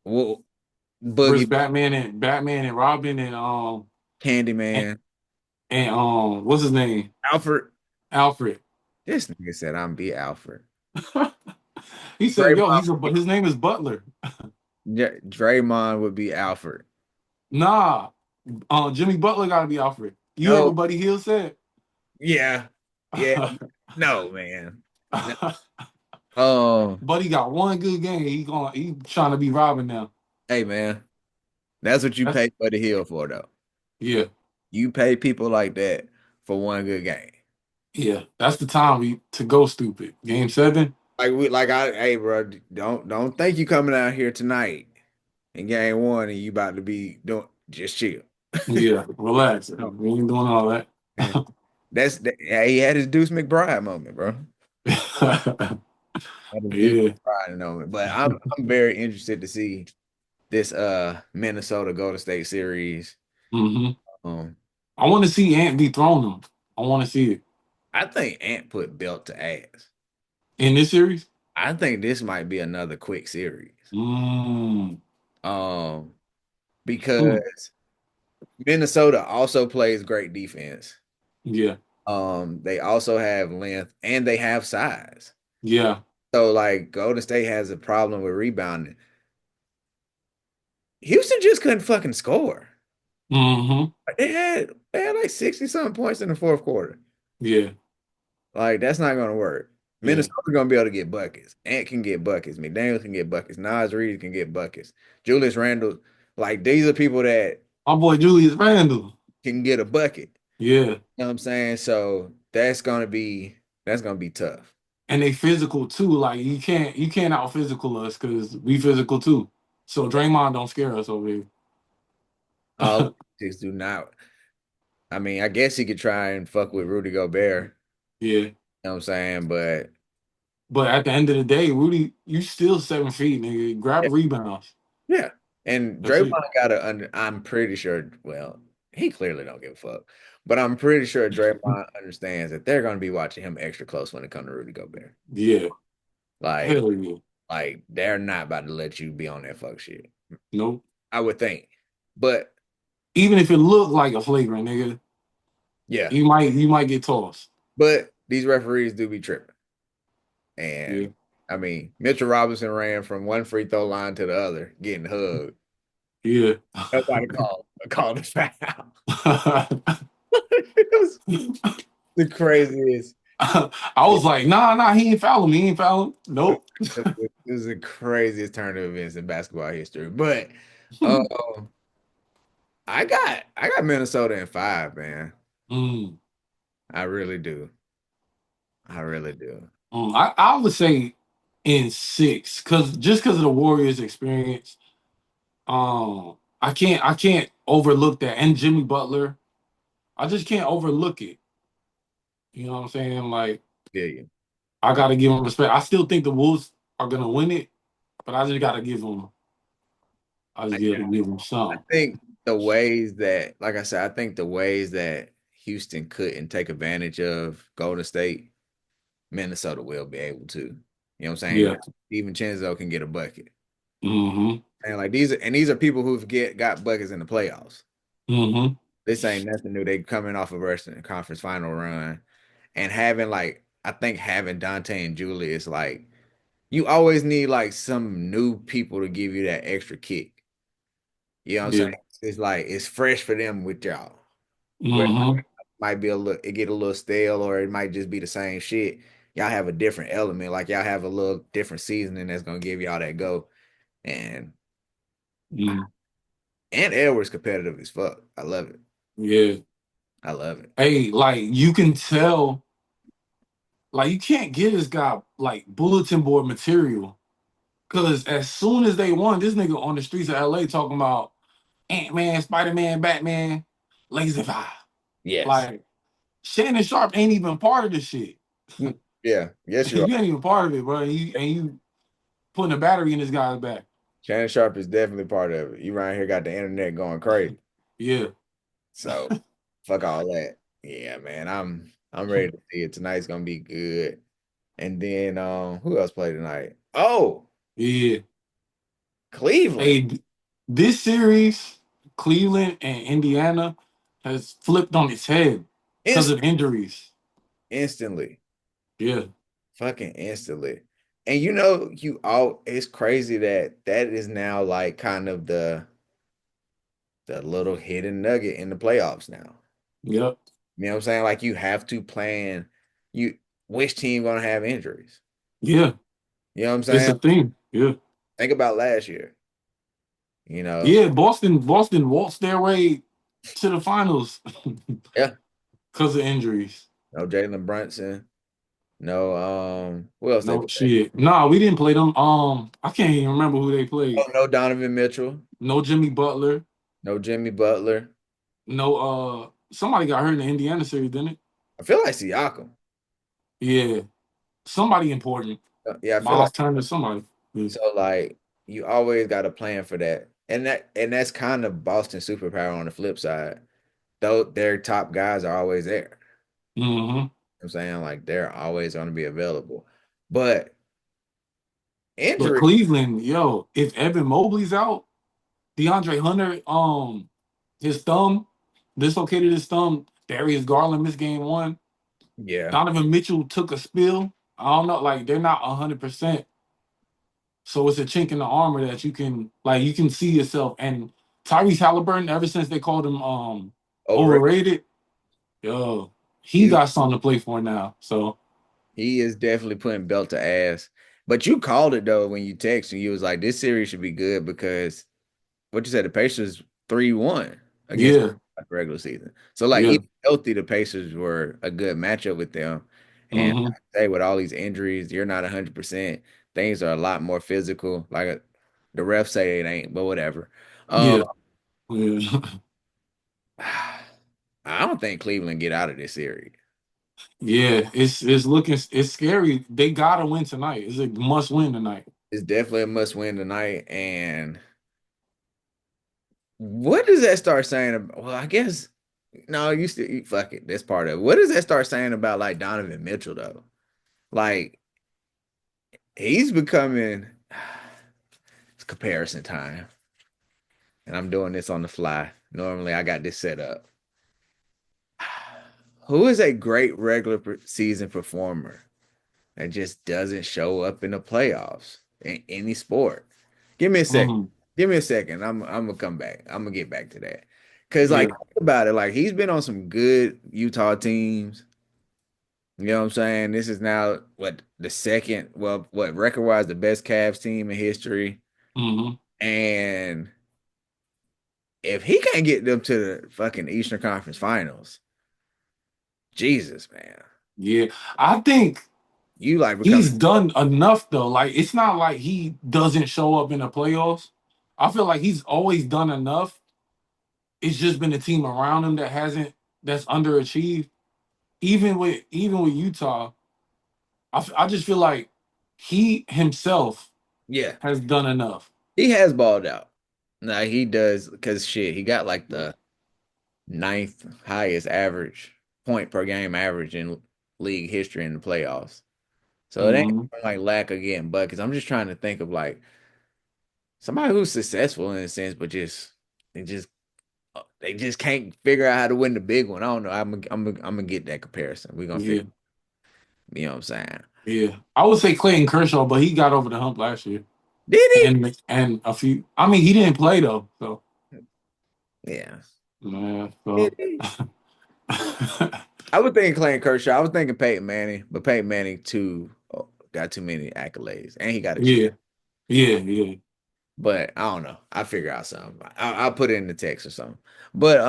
[SPEAKER 1] Wo-
[SPEAKER 2] Versus
[SPEAKER 1] Boogie,
[SPEAKER 2] Batman and Robin and,
[SPEAKER 1] Candyman,
[SPEAKER 2] and what's his name?
[SPEAKER 1] Alfred.
[SPEAKER 2] Alfred.
[SPEAKER 1] This nigga said I'm be Alfred.
[SPEAKER 2] He said, "Yo,
[SPEAKER 1] Draymond,
[SPEAKER 2] his name is Butler."
[SPEAKER 1] Draymond would be Alfred.
[SPEAKER 2] Nah, Jimmy Butler got to be Alfred. You heard
[SPEAKER 1] No,
[SPEAKER 2] what Buddy Hill said?
[SPEAKER 1] yeah, yeah, no, man. No. Um,
[SPEAKER 2] Buddy got one good game. He trying to be Robin now.
[SPEAKER 1] hey, man. That's what you
[SPEAKER 2] That's
[SPEAKER 1] pay for the hill for, though.
[SPEAKER 2] yeah,
[SPEAKER 1] You pay people like that for one good game.
[SPEAKER 2] yeah. That's the time to go stupid. Game 7.
[SPEAKER 1] Hey, bro, don't think you coming out here tonight in game one and you about to be doing just chill.
[SPEAKER 2] Yeah, relax. We
[SPEAKER 1] No,
[SPEAKER 2] ain't doing all that.
[SPEAKER 1] man. Yeah, he had his Deuce McBride moment, bro. Had his Deuce
[SPEAKER 2] Yeah.
[SPEAKER 1] McBride moment. But I'm very interested to see this Minnesota Golden State series.
[SPEAKER 2] Hmm.
[SPEAKER 1] Um,
[SPEAKER 2] I want to see Ant dethrone him. I want to see it
[SPEAKER 1] I think Ant put belt to ass.
[SPEAKER 2] in this series.
[SPEAKER 1] I think this might be another quick series.
[SPEAKER 2] Mm.
[SPEAKER 1] Um,
[SPEAKER 2] Mm.
[SPEAKER 1] because Minnesota also plays great defense.
[SPEAKER 2] Yeah.
[SPEAKER 1] They also have length and they have size.
[SPEAKER 2] Yeah.
[SPEAKER 1] So like Golden State has a problem with rebounding. Houston just couldn't fucking score.
[SPEAKER 2] Hmm.
[SPEAKER 1] They had like 60 something points in the fourth quarter.
[SPEAKER 2] Yeah.
[SPEAKER 1] Like that's not gonna work.
[SPEAKER 2] Yeah.
[SPEAKER 1] Minnesota's gonna be able to get buckets. Ant can get buckets. McDaniels can get buckets. Nas Reed can get buckets. Julius Randle, like these are people that
[SPEAKER 2] My boy Julius Randle.
[SPEAKER 1] can get a bucket.
[SPEAKER 2] Yeah.
[SPEAKER 1] You know what I'm saying? So that's gonna be tough.
[SPEAKER 2] And they physical too. Like you can't out physical us because we physical too. So Draymond don't scare us over here.
[SPEAKER 1] All six do not. I mean, I guess he could try and fuck with Rudy Gobert.
[SPEAKER 2] Yeah.
[SPEAKER 1] You know what I'm saying? But
[SPEAKER 2] But at the end of the day, Rudy, you still 7 feet, nigga. Grab rebounds.
[SPEAKER 1] yeah. And
[SPEAKER 2] That's it.
[SPEAKER 1] Draymond got I'm pretty sure, well, he clearly don't give a fuck. But I'm pretty sure Draymond understands that they're gonna be watching him extra close when it comes to Rudy Gobert.
[SPEAKER 2] Yeah.
[SPEAKER 1] Like,
[SPEAKER 2] Hell yeah.
[SPEAKER 1] like they're not about to let you be on that fuck shit.
[SPEAKER 2] Nope.
[SPEAKER 1] I would think. But
[SPEAKER 2] Even if it looked like a flagrant, nigga,
[SPEAKER 1] yeah.
[SPEAKER 2] you might get tossed.
[SPEAKER 1] But these referees do be tripping. And
[SPEAKER 2] Yeah.
[SPEAKER 1] I mean, Mitchell Robinson ran from one free throw line to the other, getting hugged.
[SPEAKER 2] Yeah.
[SPEAKER 1] Nobody called a foul. It was the craziest.
[SPEAKER 2] I was like, nah, he ain't fouling me. He ain't fouling. Nope.
[SPEAKER 1] It was the craziest turn of events in basketball history. But um, I got Minnesota in five, man.
[SPEAKER 2] Mm,
[SPEAKER 1] I really do. I really do.
[SPEAKER 2] I would say in 6, because of the Warriors experience. I can't overlook that. And Jimmy Butler. I just can't overlook it. You know what I'm saying? Like,
[SPEAKER 1] Yeah, you.
[SPEAKER 2] I gotta give them respect. I still think the Wolves are gonna win it, but I just gotta give them. I
[SPEAKER 1] I,
[SPEAKER 2] just gotta give them
[SPEAKER 1] I
[SPEAKER 2] some.
[SPEAKER 1] think the ways that, like I said, I think the ways that Houston couldn't take advantage of Golden State, Minnesota will be able to. You know what I'm saying?
[SPEAKER 2] Yeah.
[SPEAKER 1] Even Chenzo can get a bucket.
[SPEAKER 2] Mm-hmm.
[SPEAKER 1] And like these are people who've got buckets in the playoffs.
[SPEAKER 2] Mm-hmm.
[SPEAKER 1] This ain't nothing new. They coming off a Western Conference final run and having like I think having Dante and Julius like you always need like some new people to give you that extra kick. You know what I'm
[SPEAKER 2] Yeah.
[SPEAKER 1] saying? It's like it's fresh for them with y'all. Where it
[SPEAKER 2] Mm-hmm.
[SPEAKER 1] might be it get a little stale or it might just be the same shit. Y'all have a different element, like y'all have a little different seasoning that's gonna give y'all that go. And
[SPEAKER 2] Mm.
[SPEAKER 1] and Edwards competitive as fuck. I love it.
[SPEAKER 2] Yeah.
[SPEAKER 1] I love it.
[SPEAKER 2] Hey, like you can tell, like you can't get this guy like bulletin board material. Cause as soon as they won, this nigga on the streets of LA talking about Ant-Man, Spider-Man, Batman, Lazy Five.
[SPEAKER 1] Yes.
[SPEAKER 2] Like Shannon Sharp ain't even part of this shit.
[SPEAKER 1] Mm, yeah. Yes, you are.
[SPEAKER 2] You ain't even part of it, bro. And you putting a battery in this guy's back.
[SPEAKER 1] Shannon Sharp is definitely part of it. You around here got the internet going crazy.
[SPEAKER 2] Yeah.
[SPEAKER 1] So fuck all that. Yeah, man. I'm ready to see it. Tonight's gonna be good. And then who else played tonight? Oh,
[SPEAKER 2] Yeah.
[SPEAKER 1] Cleveland.
[SPEAKER 2] Hey, this series, Cleveland and Indiana, has flipped on its head because
[SPEAKER 1] Inst-
[SPEAKER 2] of injuries.
[SPEAKER 1] instantly.
[SPEAKER 2] Yeah.
[SPEAKER 1] Fucking instantly. And you know, it's crazy that that is now like kind of the little hidden nugget in the playoffs now.
[SPEAKER 2] Yep.
[SPEAKER 1] You know what I'm saying? Like you have to plan you which team gonna have injuries.
[SPEAKER 2] Yeah.
[SPEAKER 1] You know what I'm
[SPEAKER 2] It's
[SPEAKER 1] saying?
[SPEAKER 2] a thing. Yeah.
[SPEAKER 1] Think about last year. You know,
[SPEAKER 2] Yeah, Boston waltzed their way to the finals
[SPEAKER 1] yeah,
[SPEAKER 2] because of injuries.
[SPEAKER 1] no Jalen Brunson, no who else they
[SPEAKER 2] No
[SPEAKER 1] play?
[SPEAKER 2] shit. Nah, we didn't play them. I can't even remember who they played.
[SPEAKER 1] Oh, no Donovan Mitchell,
[SPEAKER 2] No Jimmy Butler.
[SPEAKER 1] no Jimmy Butler.
[SPEAKER 2] No somebody got hurt in the Indiana series, didn't it?
[SPEAKER 1] I feel like Siakam.
[SPEAKER 2] Yeah. Somebody important.
[SPEAKER 1] Yeah, I feel like
[SPEAKER 2] Miles Turner, somebody. Yeah.
[SPEAKER 1] so. Like you always got a plan for that, and that's kind of Boston's superpower on the flip side. Though their top guys are always there.
[SPEAKER 2] Hmm.
[SPEAKER 1] I'm saying like they're always going to be available, but
[SPEAKER 2] But
[SPEAKER 1] injury,
[SPEAKER 2] Cleveland, yo, if Evan Mobley's out, DeAndre Hunter, his thumb, dislocated his thumb. Darius Garland missed game one.
[SPEAKER 1] yeah,
[SPEAKER 2] Donovan Mitchell took a spill. I don't know, like they're not 100%. So it's a chink in the armor that you can see yourself. And Tyrese Halliburton, ever since they called him
[SPEAKER 1] overrated.
[SPEAKER 2] overrated, yo, he
[SPEAKER 1] He's
[SPEAKER 2] got something to play for now. So
[SPEAKER 1] he is definitely putting belt to ass. But you called it though when you texted. You was like, this series should be good because what you said, the Pacers 3-1 against
[SPEAKER 2] yeah,
[SPEAKER 1] the regular season. So like
[SPEAKER 2] yeah.
[SPEAKER 1] even healthy, the Pacers were a good matchup with them. And
[SPEAKER 2] Hmm.
[SPEAKER 1] like I say with all these injuries, you're not 100%. Things are a lot more physical. Like the refs say it ain't, but whatever. Um,
[SPEAKER 2] Yeah. Yeah.
[SPEAKER 1] I don't think Cleveland get out of this series.
[SPEAKER 2] Yeah, it's looking it's scary. They gotta win tonight. It's a must win tonight.
[SPEAKER 1] It's definitely a must win tonight. And what does that start saying about? Well, I guess no, you still fuck it. That's part of it. What does that start saying about like Donovan Mitchell though? Like he's becoming it's comparison time. And I'm doing this on the fly. Normally I got this set up. Who is a great season performer that just doesn't show up in the playoffs in any sport? Give me a second.
[SPEAKER 2] Hmm.
[SPEAKER 1] Give me a second. I'm gonna come back. I'm gonna get back to that. Cause like
[SPEAKER 2] Yeah.
[SPEAKER 1] think about it, like he's been on some good Utah teams. You know what I'm saying? This is now what the second, well, what record wise the best Cavs team in history.
[SPEAKER 2] Hmm.
[SPEAKER 1] And if he can't get them to the fucking Eastern Conference Finals, Jesus, man,
[SPEAKER 2] Yeah. I think
[SPEAKER 1] you like becoming.
[SPEAKER 2] he's done enough though. Like it's not like he doesn't show up in the playoffs. I feel like he's always done enough. It's just been the team around him that hasn't that's underachieved. Even with Utah, I just feel like he himself
[SPEAKER 1] Yeah,
[SPEAKER 2] has done enough.
[SPEAKER 1] he has balled out. Now he does because shit, he got like the ninth highest average point per game average in league history in the playoffs. So it ain't
[SPEAKER 2] Hmm.
[SPEAKER 1] like lack of getting buckets. I'm just trying to think of like somebody who's successful in a sense, but they just they just can't figure out how to win the big one. I don't know. I'm gonna get that comparison. We're gonna
[SPEAKER 2] Yeah.
[SPEAKER 1] figure. You know what I'm saying?
[SPEAKER 2] Yeah. I would say Clayton Kershaw, but he got over the hump last year.
[SPEAKER 1] Did he?
[SPEAKER 2] And a few I mean he didn't play though. So
[SPEAKER 1] Yeah.
[SPEAKER 2] man,
[SPEAKER 1] Did
[SPEAKER 2] so
[SPEAKER 1] he? I was thinking Clayton Kershaw. I was thinking Peyton Manning, but Peyton Manning too got too many accolades, and he got a chip.
[SPEAKER 2] yeah, yeah, yeah,
[SPEAKER 1] But I don't know. I figure out something. I'll put it in the text or something. But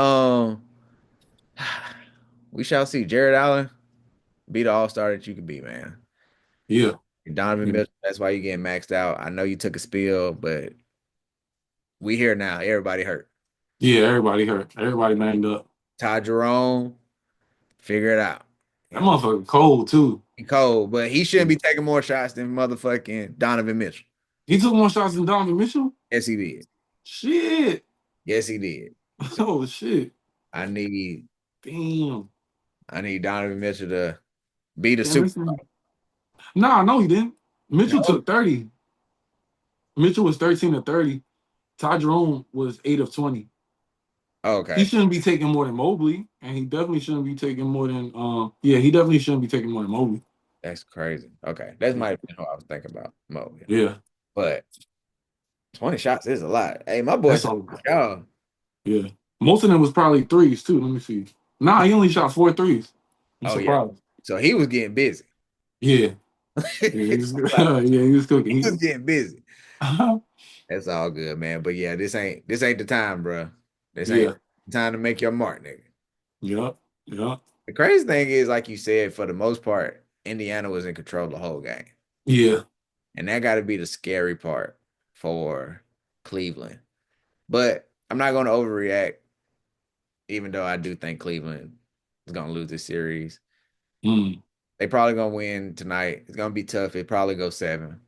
[SPEAKER 1] we shall see. Jared Allen be the All Star that you could be, man.
[SPEAKER 2] yeah,
[SPEAKER 1] Donovan
[SPEAKER 2] yeah.
[SPEAKER 1] Mitchell. That's why you getting maxed out. I know you took a spill, but we here now. Everybody hurt.
[SPEAKER 2] Yeah, everybody hurt. Everybody banged up.
[SPEAKER 1] Ty Jerome, figure it out. You
[SPEAKER 2] That
[SPEAKER 1] know,
[SPEAKER 2] motherfucker cold too.
[SPEAKER 1] he cold, but he shouldn't be taking more shots than motherfucking Donovan Mitchell.
[SPEAKER 2] He took more shots than Donovan Mitchell.
[SPEAKER 1] Yes, he did.
[SPEAKER 2] Shit.
[SPEAKER 1] Yes, he did. So
[SPEAKER 2] Oh shit.
[SPEAKER 1] I need
[SPEAKER 2] Damn.
[SPEAKER 1] I need Donovan Mitchell to be the
[SPEAKER 2] Damn
[SPEAKER 1] super.
[SPEAKER 2] this thing. Nah, no, he didn't. Mitchell
[SPEAKER 1] No,
[SPEAKER 2] took 30. Mitchell was 13 of 30. Ty Jerome was 8 of 20. He
[SPEAKER 1] okay,
[SPEAKER 2] shouldn't be taking more than Mobley, and he definitely shouldn't be taking more than yeah, he definitely shouldn't be taking more than Mobley.
[SPEAKER 1] that's crazy. Okay, that might have been who I was thinking about. Mo, yeah.
[SPEAKER 2] Yeah.
[SPEAKER 1] But 20 shots is a lot. Hey, my boy
[SPEAKER 2] That's
[SPEAKER 1] took
[SPEAKER 2] all.
[SPEAKER 1] y'all.
[SPEAKER 2] Yeah. Most of them was probably threes too. Let me see. Nah, he only shot four threes. I'm
[SPEAKER 1] Oh yeah,
[SPEAKER 2] surprised.
[SPEAKER 1] so he was getting busy.
[SPEAKER 2] Yeah. Yeah, he was, yeah, he was cooking.
[SPEAKER 1] He was getting busy. That's all good, man. But yeah, this ain't the time, bro. This ain't
[SPEAKER 2] Yeah.
[SPEAKER 1] the time to make your mark, nigga.
[SPEAKER 2] Yep. Yep.
[SPEAKER 1] The crazy thing is, like you said, for the most part, Indiana was in control the whole game.
[SPEAKER 2] Yeah.
[SPEAKER 1] And that got to be the scary part for Cleveland. But I'm not going to overreact, even though I do think Cleveland is going to lose this series.
[SPEAKER 2] Mm.
[SPEAKER 1] They probably going to win tonight. It's going to be tough. It probably go seven.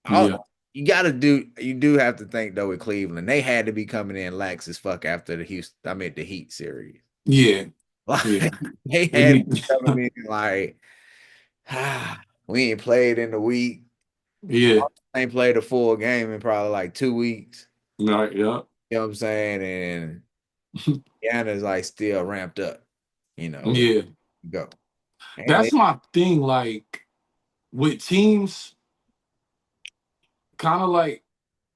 [SPEAKER 2] Yeah.
[SPEAKER 1] You do have to think though with Cleveland, they had to be coming in lax as fuck after the Heat series.
[SPEAKER 2] Yeah. Yeah.
[SPEAKER 1] Like they
[SPEAKER 2] They
[SPEAKER 1] had to
[SPEAKER 2] need.
[SPEAKER 1] be coming in like, we ain't played in a week.
[SPEAKER 2] Yeah.
[SPEAKER 1] Ain't played a full game in probably like 2 weeks.
[SPEAKER 2] Right. Yep.
[SPEAKER 1] You know what I'm saying? And Indiana's like still ramped up, ready
[SPEAKER 2] Yeah.
[SPEAKER 1] to go. And
[SPEAKER 2] That's my thing. Like with teams, kind of like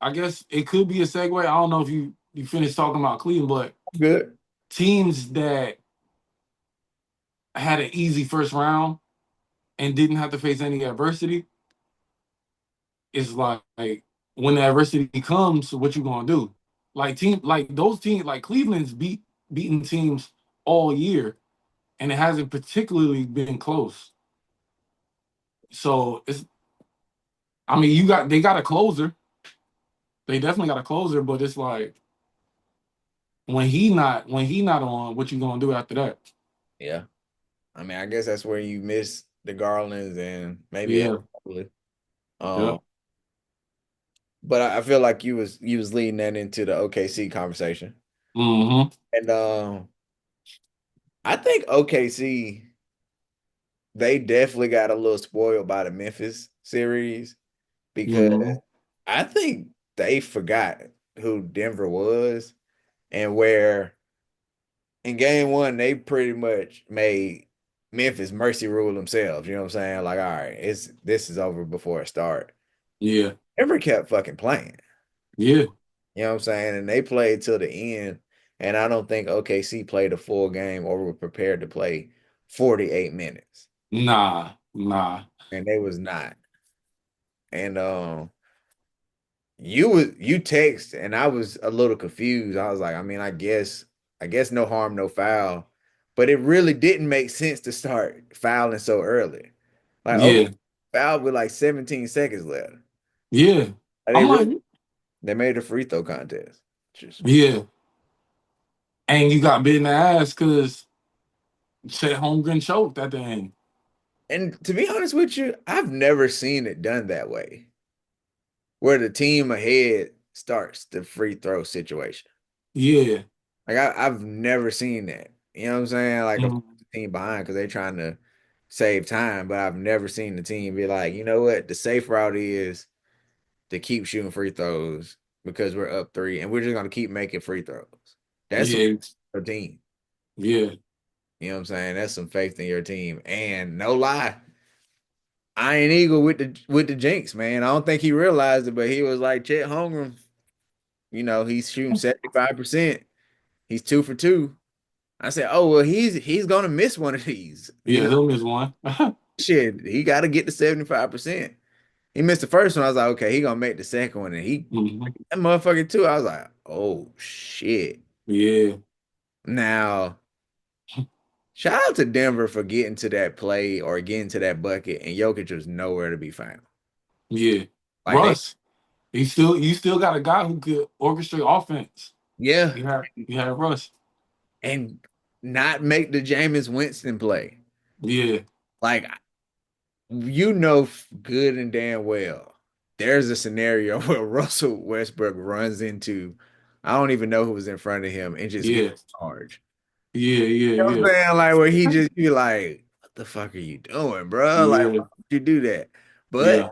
[SPEAKER 2] I guess it could be a segue. I don't know if you finished talking about Cleveland, but
[SPEAKER 1] good.
[SPEAKER 2] teams that had an easy first round and didn't have to face any adversity is like when the adversity comes, what you gonna do? Like those teams, like Cleveland's beaten teams all year, and it hasn't particularly been close. So it's, I mean, they got a closer. They definitely got a closer, but it's like when he not on, what you gonna do after that?
[SPEAKER 1] Yeah. I mean, I guess that's where you miss the Garlands and maybe
[SPEAKER 2] Yeah,
[SPEAKER 1] Evan Mobley. Um,
[SPEAKER 2] yeah,
[SPEAKER 1] but I feel like you was leading that into the OKC conversation.
[SPEAKER 2] mm-hmm,
[SPEAKER 1] And I think OKC they definitely got a little spoiled by the Memphis series because
[SPEAKER 2] mm-hmm,
[SPEAKER 1] I think they forgot who Denver was and where in game one they pretty much made Memphis mercy rule themselves. You know what I'm saying? Like, all right, this is over before it start.
[SPEAKER 2] yeah,
[SPEAKER 1] Denver kept fucking playing.
[SPEAKER 2] yeah.
[SPEAKER 1] You know what I'm saying? And they played till the end. And I don't think OKC played a full game or were prepared to play 48 minutes.
[SPEAKER 2] Nah, nah.
[SPEAKER 1] And they was not. And you text and I was a little confused. I was like, I mean, I guess no harm, no foul. But it really didn't make sense to start fouling so early. Like, okay,
[SPEAKER 2] Yeah,
[SPEAKER 1] foul with like 17 seconds left.
[SPEAKER 2] yeah.
[SPEAKER 1] Like,
[SPEAKER 2] I'm like,
[SPEAKER 1] they made a free throw contest. Just
[SPEAKER 2] yeah. And you got bit in the ass because Chet Holmgren choked at the end.
[SPEAKER 1] and to be honest with you, I've never seen it done that way, where the team ahead starts the free throw situation.
[SPEAKER 2] Yeah.
[SPEAKER 1] Like I've never seen that. You know what I'm saying? Like of course
[SPEAKER 2] Mhm.
[SPEAKER 1] the team behind because they're trying to save time, but I've never seen the team be like, you know what, the safe route is to keep shooting free throws because we're up three, and we're just gonna keep making free throws. That's some
[SPEAKER 2] Yeah,
[SPEAKER 1] your team.
[SPEAKER 2] yeah,
[SPEAKER 1] You know what I'm saying? That's some faith in your team. And no lie, Iron Eagle with the Jinx, man. I don't think he realized it, but he was like Chet Holmgren. He's shooting 75%. He's 2 for 2. I said, oh well, he's gonna miss one of these.
[SPEAKER 2] yeah. He'll miss one.
[SPEAKER 1] Shit, he got to get to 75%. He missed the first one. I was like, okay, he gonna make the second one, and he
[SPEAKER 2] Mhm.
[SPEAKER 1] that motherfucker too. I was like, oh shit.
[SPEAKER 2] Yeah,
[SPEAKER 1] Now, shout out to Denver for getting to that play or getting to that bucket, and Jokic was nowhere to be found.
[SPEAKER 2] yeah.
[SPEAKER 1] Like they,
[SPEAKER 2] Russ, you still got a guy who could orchestrate offense.
[SPEAKER 1] yeah,
[SPEAKER 2] You had Russ.
[SPEAKER 1] and not make the Jameis Winston play.
[SPEAKER 2] Yeah,
[SPEAKER 1] Like good and damn well, there's a scenario where Russell Westbrook runs into, I don't even know who was in front of him and just gets
[SPEAKER 2] yeah,
[SPEAKER 1] charged.
[SPEAKER 2] yeah, yeah,
[SPEAKER 1] You know what
[SPEAKER 2] yeah,
[SPEAKER 1] I'm saying? Like where he just be like, what the fuck are you doing, bro? Like,
[SPEAKER 2] yeah,
[SPEAKER 1] why would you do that? But
[SPEAKER 2] yeah,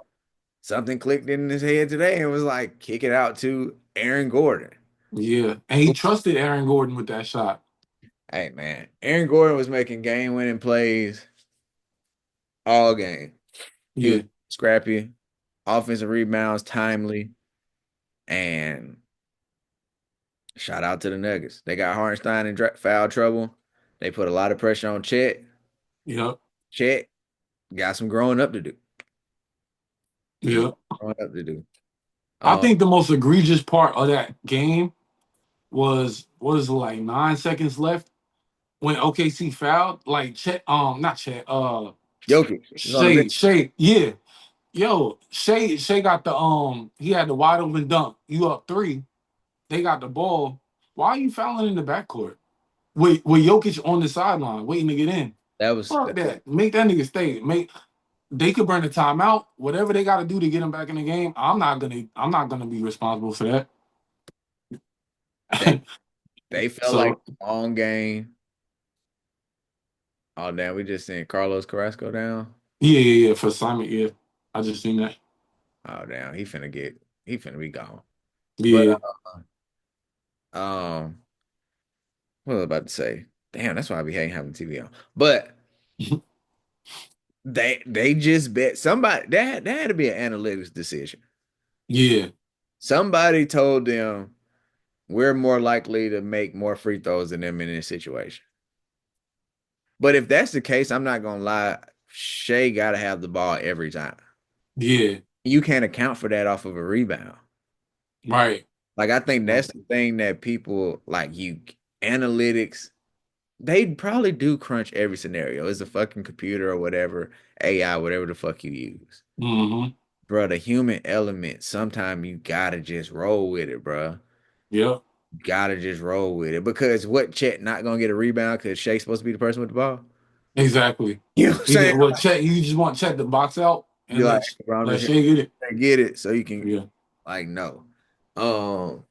[SPEAKER 1] something clicked in his head today and was like, kick it out to Aaron Gordon.
[SPEAKER 2] yeah. And he trusted Aaron Gordon with that shot.
[SPEAKER 1] Hey man, Aaron Gordon was making game winning plays all game. He was
[SPEAKER 2] Yeah,
[SPEAKER 1] scrappy, offensive rebounds, timely, and shout out to the Nuggets. They got Hartenstein in foul trouble. They put a lot of pressure on Chet.
[SPEAKER 2] yep,
[SPEAKER 1] Chet got some growing up to do. He
[SPEAKER 2] yep,
[SPEAKER 1] growing up to do.
[SPEAKER 2] I
[SPEAKER 1] Um,
[SPEAKER 2] think the most egregious part of that game was like 9 seconds left when OKC fouled. Like Chet, not Chet,
[SPEAKER 1] Jokic is on the bench.
[SPEAKER 2] Shay, yeah. Yo, Shay got the he had the wide open dunk. You up three, they got the ball. Why are you fouling in the backcourt? With Jokic on the sideline waiting to get in.
[SPEAKER 1] That was
[SPEAKER 2] Fuck that. Make that nigga stay. Make they could burn the timeout. Whatever they gotta do to get him back in the game. I'm not gonna be responsible for
[SPEAKER 1] they
[SPEAKER 2] that.
[SPEAKER 1] they felt like
[SPEAKER 2] So
[SPEAKER 1] a long game. Oh damn, we just seen Carlos Carrasco down.
[SPEAKER 2] yeah, for Simon, yeah. I just seen that.
[SPEAKER 1] Oh damn, he finna be gone. But
[SPEAKER 2] Yeah.
[SPEAKER 1] what was I about to say? Damn, that's why I be hating having TV on. But they just bet somebody that had to be an analytics decision.
[SPEAKER 2] Yeah.
[SPEAKER 1] Somebody told them we're more likely to make more free throws than them in this situation. But if that's the case, I'm not gonna lie, Shea gotta have the ball every time.
[SPEAKER 2] Yeah.
[SPEAKER 1] You can't account for that off of a rebound.
[SPEAKER 2] Right.
[SPEAKER 1] Like I think
[SPEAKER 2] Right.
[SPEAKER 1] that's the thing that people like you analytics, they probably do crunch every scenario. It's a fucking computer or whatever, AI, whatever the fuck you use.
[SPEAKER 2] Mm-hmm.
[SPEAKER 1] Bro, the human element, sometimes you gotta just roll with it, bro.
[SPEAKER 2] Yep.
[SPEAKER 1] Gotta just roll with it. Because what Chet not gonna get a rebound because Shaq's supposed to be the person with the ball?
[SPEAKER 2] Exactly.
[SPEAKER 1] You know what I'm
[SPEAKER 2] He
[SPEAKER 1] saying?
[SPEAKER 2] did what Chet you just want Chet to box out
[SPEAKER 1] Be
[SPEAKER 2] and
[SPEAKER 1] like,
[SPEAKER 2] let
[SPEAKER 1] bro, I'm
[SPEAKER 2] let
[SPEAKER 1] just here
[SPEAKER 2] Shea get it.
[SPEAKER 1] to get it so you can
[SPEAKER 2] Yeah.
[SPEAKER 1] like no. Um,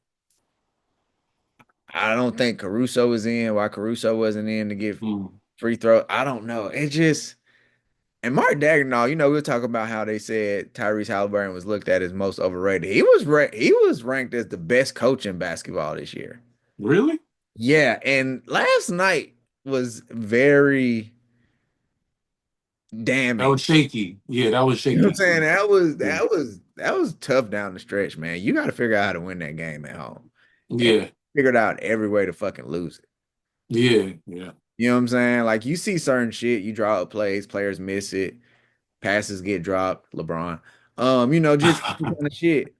[SPEAKER 1] I don't think Caruso was in. Why Caruso wasn't in to get
[SPEAKER 2] Mm.
[SPEAKER 1] free throw? I don't know. It just and Mark Dagnall, we'll talk about how they said Tyrese Halliburton was looked at as most overrated. He was ranked as the best coach in basketball this year.
[SPEAKER 2] Really?
[SPEAKER 1] Yeah, and last night was very
[SPEAKER 2] That was
[SPEAKER 1] damning.
[SPEAKER 2] shaky. Yeah, that was
[SPEAKER 1] You know what I'm
[SPEAKER 2] shaky.
[SPEAKER 1] saying?
[SPEAKER 2] Yeah.
[SPEAKER 1] That was tough down the stretch, man. You got to figure out how to win that game at home. And
[SPEAKER 2] Yeah.
[SPEAKER 1] figured out every way to fucking lose it.
[SPEAKER 2] Yeah. Yeah.
[SPEAKER 1] You know what I'm saying? Like you see certain shit, you draw up plays, players miss it, passes get dropped, LeBron. Just any kind of shit.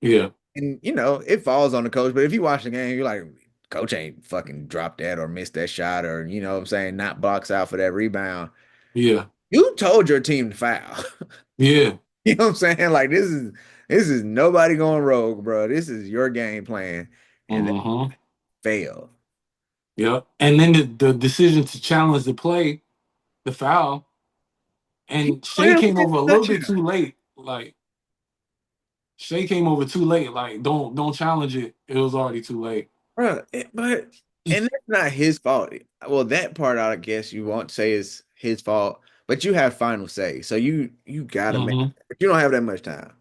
[SPEAKER 2] Yeah.
[SPEAKER 1] And it falls on the coach. But if you watch the game, you're like, coach ain't fucking dropped that or missed that shot or what I'm saying, not box out for that rebound.
[SPEAKER 2] Yeah.
[SPEAKER 1] You told your team to foul.
[SPEAKER 2] Yeah.
[SPEAKER 1] You know what I'm saying? Like this is nobody going rogue, bro. This is your game plan, and that
[SPEAKER 2] Mm-hmm.
[SPEAKER 1] failed.
[SPEAKER 2] Yep. And then the decision to challenge the play, the foul,
[SPEAKER 1] He
[SPEAKER 2] and Shea
[SPEAKER 1] clearly
[SPEAKER 2] came
[SPEAKER 1] didn't
[SPEAKER 2] over a little
[SPEAKER 1] touch
[SPEAKER 2] bit
[SPEAKER 1] him,
[SPEAKER 2] too late. Like Shea came over too late. Like don't challenge it. It was already too late.
[SPEAKER 1] bro. And that's not his fault. Well, that part I guess you won't say is his fault, but you have final say, so you gotta make.
[SPEAKER 2] Mm-hmm.
[SPEAKER 1] But you don't have that much time,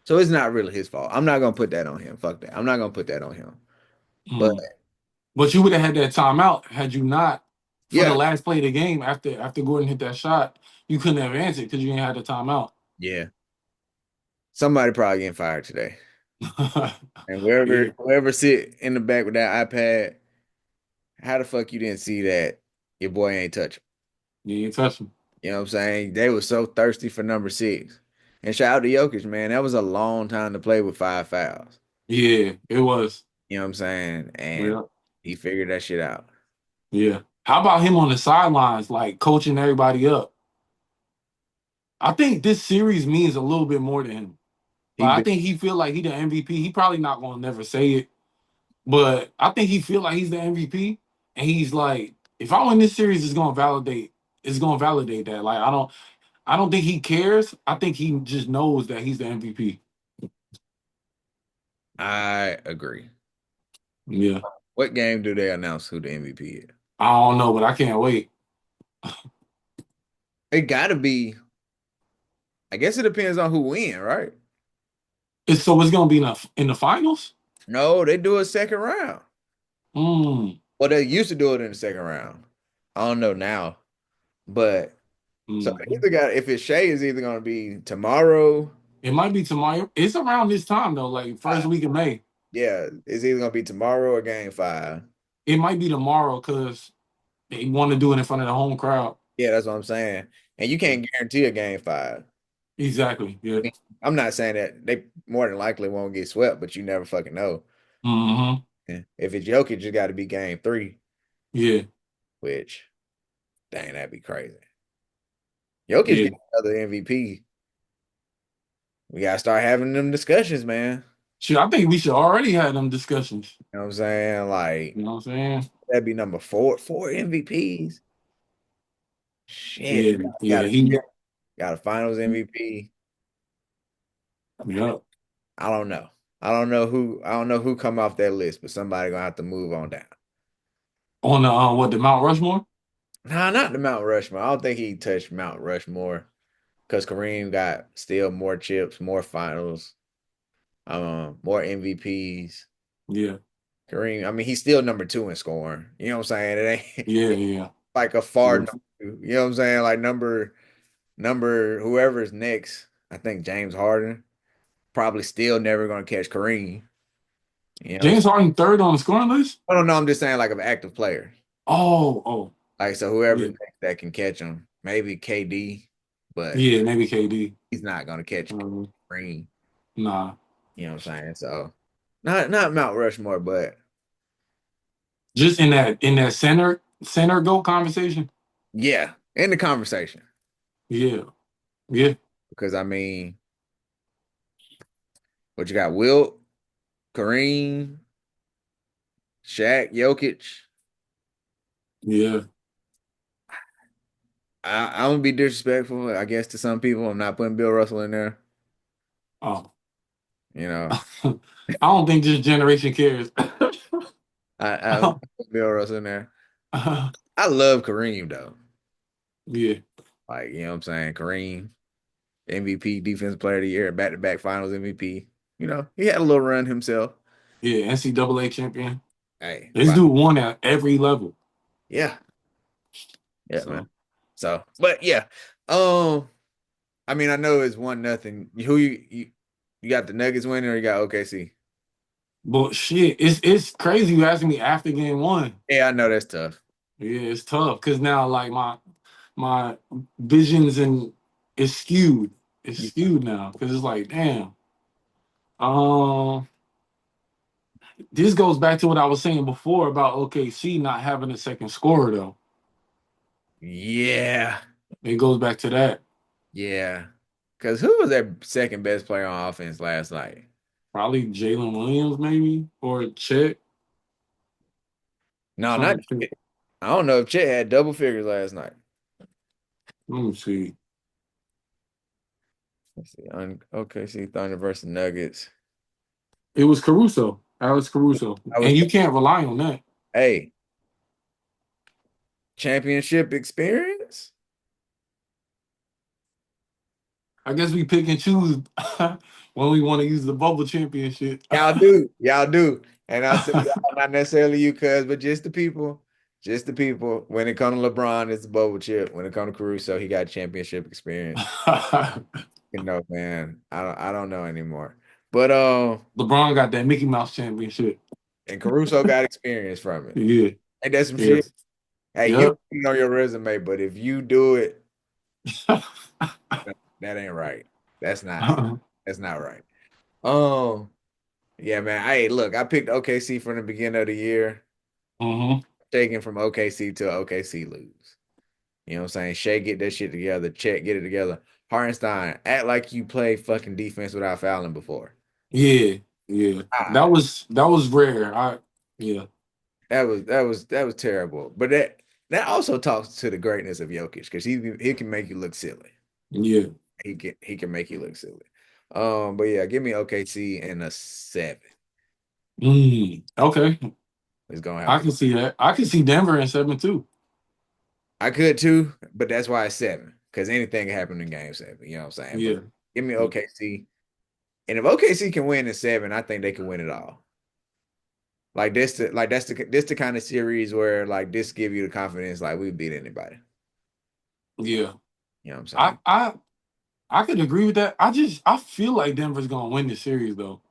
[SPEAKER 1] so it's not really his fault. I'm not gonna put that on him. Fuck that. I'm not gonna put that on him. But
[SPEAKER 2] Mm. But you would have had that timeout had you not for the
[SPEAKER 1] yeah,
[SPEAKER 2] last play of the game after Gordon hit that shot. You couldn't have answered because you didn't have the timeout.
[SPEAKER 1] yeah. Somebody probably getting fired today, and whoever
[SPEAKER 2] Yeah,
[SPEAKER 1] whoever sit in the back with that iPad. How the fuck you didn't see that your boy ain't touch him?
[SPEAKER 2] you ain't touch him.
[SPEAKER 1] You know what I'm saying? They were so thirsty for number six. And shout out to Jokic, man. That was a long time to play with 5 fouls.
[SPEAKER 2] Yeah, it was.
[SPEAKER 1] You know what I'm saying? And
[SPEAKER 2] Yeah,
[SPEAKER 1] he figured that shit out.
[SPEAKER 2] yeah. How about him on the sidelines, like coaching everybody up? I think this series means a little bit more to him.
[SPEAKER 1] He
[SPEAKER 2] Like I
[SPEAKER 1] been
[SPEAKER 2] think he feel like he the MVP. He probably not gonna never say it, but I think he feel like he's the MVP. And he's like, if I win this series, it's gonna validate. It's gonna validate that. Like I don't think he cares. I think he just knows that he's the MVP.
[SPEAKER 1] I agree.
[SPEAKER 2] Yeah.
[SPEAKER 1] What game do they announce who the MVP is?
[SPEAKER 2] I don't know, but I can't wait.
[SPEAKER 1] It gotta be, I guess it depends on who win, right?
[SPEAKER 2] It's gonna be in the finals?
[SPEAKER 1] No, they do a second round.
[SPEAKER 2] Mm,
[SPEAKER 1] Well, they used to do it in the second round. I don't know now. But so
[SPEAKER 2] mhm.
[SPEAKER 1] either got if it's Shay is either gonna be tomorrow.
[SPEAKER 2] It might be tomorrow. It's around this time though, like first week of May.
[SPEAKER 1] Yeah, it's either gonna be tomorrow or game five.
[SPEAKER 2] It might be tomorrow because they want to do it in front of the home crowd.
[SPEAKER 1] Yeah, that's what I'm saying. And you
[SPEAKER 2] Yeah.
[SPEAKER 1] can't guarantee a game five.
[SPEAKER 2] Exactly. Yeah.
[SPEAKER 1] I'm not saying that they more than likely won't get swept, but you never fucking know.
[SPEAKER 2] Hmm.
[SPEAKER 1] Yeah. If it's Jokic, you got to be game three,
[SPEAKER 2] Yeah.
[SPEAKER 1] which dang, that'd be crazy. Jokic
[SPEAKER 2] Yeah.
[SPEAKER 1] get another MVP. We gotta start having them discussions, man.
[SPEAKER 2] Shit, I think we should already have them discussions.
[SPEAKER 1] You know what I'm saying? Like
[SPEAKER 2] You know what I'm saying?
[SPEAKER 1] that'd be number four MVPs. Shit,
[SPEAKER 2] Yeah.
[SPEAKER 1] got
[SPEAKER 2] Yeah.
[SPEAKER 1] a
[SPEAKER 2] He.
[SPEAKER 1] got a Finals MVP.
[SPEAKER 2] Yeah.
[SPEAKER 1] I don't know. I don't know who come off that list, but somebody gonna have to move on down.
[SPEAKER 2] On the what, the Mount Rushmore?
[SPEAKER 1] Nah, not the Mount Rushmore. I don't think he touched Mount Rushmore because Kareem got still more chips, more finals, more MVPs.
[SPEAKER 2] Yeah.
[SPEAKER 1] Kareem, I mean, he's still number two in scoring. You know what I'm saying? It ain't
[SPEAKER 2] Yeah. Yeah.
[SPEAKER 1] like a far
[SPEAKER 2] Yeah.
[SPEAKER 1] number two. You know what I'm saying? Like number whoever's next. I think James Harden probably still never gonna catch Kareem. You know,
[SPEAKER 2] James Harden third on the scoring list.
[SPEAKER 1] I don't know. I'm just saying like an active player.
[SPEAKER 2] Oh. Oh.
[SPEAKER 1] Like so, whoever's
[SPEAKER 2] Yeah.
[SPEAKER 1] next that can catch him, maybe KD, but
[SPEAKER 2] Yeah. Maybe KD.
[SPEAKER 1] he's not gonna catch
[SPEAKER 2] Um,
[SPEAKER 1] Kareem.
[SPEAKER 2] nah.
[SPEAKER 1] You know what I'm saying? So not Mount Rushmore, but
[SPEAKER 2] Just in that center goat conversation.
[SPEAKER 1] yeah, in the conversation.
[SPEAKER 2] Yeah. Yeah.
[SPEAKER 1] Because I mean, what you got? Wilt, Kareem, Shaq, Jokic.
[SPEAKER 2] Yeah.
[SPEAKER 1] I'm gonna be disrespectful, I guess, to some people. I'm not putting Bill Russell in there.
[SPEAKER 2] Oh.
[SPEAKER 1] You know,
[SPEAKER 2] I don't think this generation cares.
[SPEAKER 1] I'm putting Bill Russell in there. I love Kareem though.
[SPEAKER 2] Yeah.
[SPEAKER 1] Like, you know what I'm saying? Kareem, MVP, Defensive Player of the Year, back-to-back Finals MVP. You know, he had a little run himself.
[SPEAKER 2] Yeah. NCAA champion.
[SPEAKER 1] Hey,
[SPEAKER 2] This dude won at every level.
[SPEAKER 1] yeah, yeah, man.
[SPEAKER 2] So,
[SPEAKER 1] So, but yeah, um, I mean, I know it's 1-0. Who you got the Nuggets winning or you got OKC?
[SPEAKER 2] but shit, it's crazy you asking me after game one.
[SPEAKER 1] Yeah, I know that's tough.
[SPEAKER 2] Yeah, it's tough because now like my visions and it's skewed. It's
[SPEAKER 1] Yeah,
[SPEAKER 2] skewed now because it's like, damn. Um, this goes back to what I was saying before about OKC not having a second scorer though.
[SPEAKER 1] yeah,
[SPEAKER 2] It goes back to that.
[SPEAKER 1] yeah. Because who was their second best player on offense last night?
[SPEAKER 2] Probably Jalen Williams, maybe, or Chet.
[SPEAKER 1] No, not
[SPEAKER 2] Trying to think.
[SPEAKER 1] Chet. I don't know if Chet had double figures last night.
[SPEAKER 2] Let me see.
[SPEAKER 1] Let's see. OKC Thunder versus Nuggets.
[SPEAKER 2] It was Caruso, Alex Caruso,
[SPEAKER 1] I was
[SPEAKER 2] and you can't rely on that.
[SPEAKER 1] hey, championship experience?
[SPEAKER 2] I guess we pick and choose when we want to use the bubble championship.
[SPEAKER 1] Y'all do. Y'all do. And I said, y'all, not necessarily you, cuz, but just the people. Just the people. When it comes to LeBron, it's a bubble chip. When it comes to Caruso, he got championship experience. You know, man. I don't know anymore. But
[SPEAKER 2] LeBron got that Mickey Mouse championship.
[SPEAKER 1] and Caruso got experience from it.
[SPEAKER 2] Yeah,
[SPEAKER 1] Ain't that some
[SPEAKER 2] yeah,
[SPEAKER 1] shit? Hey, you
[SPEAKER 2] yep.
[SPEAKER 1] don't put it on your resume, but if you do it, that ain't right. That's not that's not right. Um, yeah, man. Hey, look, I picked OKC from the beginning of the year.
[SPEAKER 2] Hmm.
[SPEAKER 1] Taking from OKC to OKC lose. You know what I'm saying? Shea get that shit together. Chet get it together. Hartenstein, act like you play fucking defense without fouling before.
[SPEAKER 2] Yeah, yeah. That
[SPEAKER 1] Ah,
[SPEAKER 2] was that was rare. Yeah,
[SPEAKER 1] that was terrible. But that also talks to the greatness of Jokic because he can make you look silly.
[SPEAKER 2] yeah.
[SPEAKER 1] He can make you look silly. But yeah, give me OKC and a 7.
[SPEAKER 2] Okay,
[SPEAKER 1] It's gonna have
[SPEAKER 2] I
[SPEAKER 1] to.
[SPEAKER 2] can see that. I can see Denver in 7 too.
[SPEAKER 1] I could too, but that's why it's 7 because anything can happen in Game 7. You know what I'm saying? But
[SPEAKER 2] Yeah,
[SPEAKER 1] give me
[SPEAKER 2] yeah,
[SPEAKER 1] OKC, and if OKC can win in 7, I think they can win it all. Like this the kind of series where like this give you the confidence like we beat anybody.
[SPEAKER 2] yeah.
[SPEAKER 1] You know what I'm
[SPEAKER 2] I
[SPEAKER 1] saying?
[SPEAKER 2] I I could agree with that. I feel like Denver's gonna win this series though.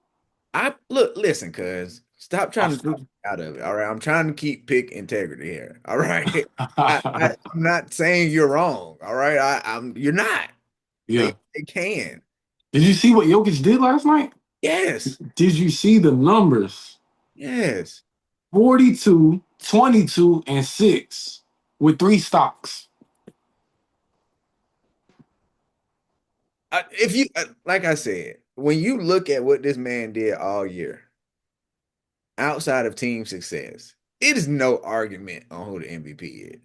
[SPEAKER 1] I look, listen, cuz stop
[SPEAKER 2] I
[SPEAKER 1] trying to talk
[SPEAKER 2] feel.
[SPEAKER 1] me out of it. All right. I'm trying to keep pick integrity here. All right. I'm not saying you're wrong. All right. You're not.
[SPEAKER 2] Yeah.
[SPEAKER 1] They can.
[SPEAKER 2] Did you see what Jokic did last night?
[SPEAKER 1] Yes.
[SPEAKER 2] Did you see the numbers?
[SPEAKER 1] Yes.
[SPEAKER 2] 42, 22, and 6 with three stocks.
[SPEAKER 1] If you like I said, when you look at what this man did all year, outside of team success, it is no argument on who the MVP is.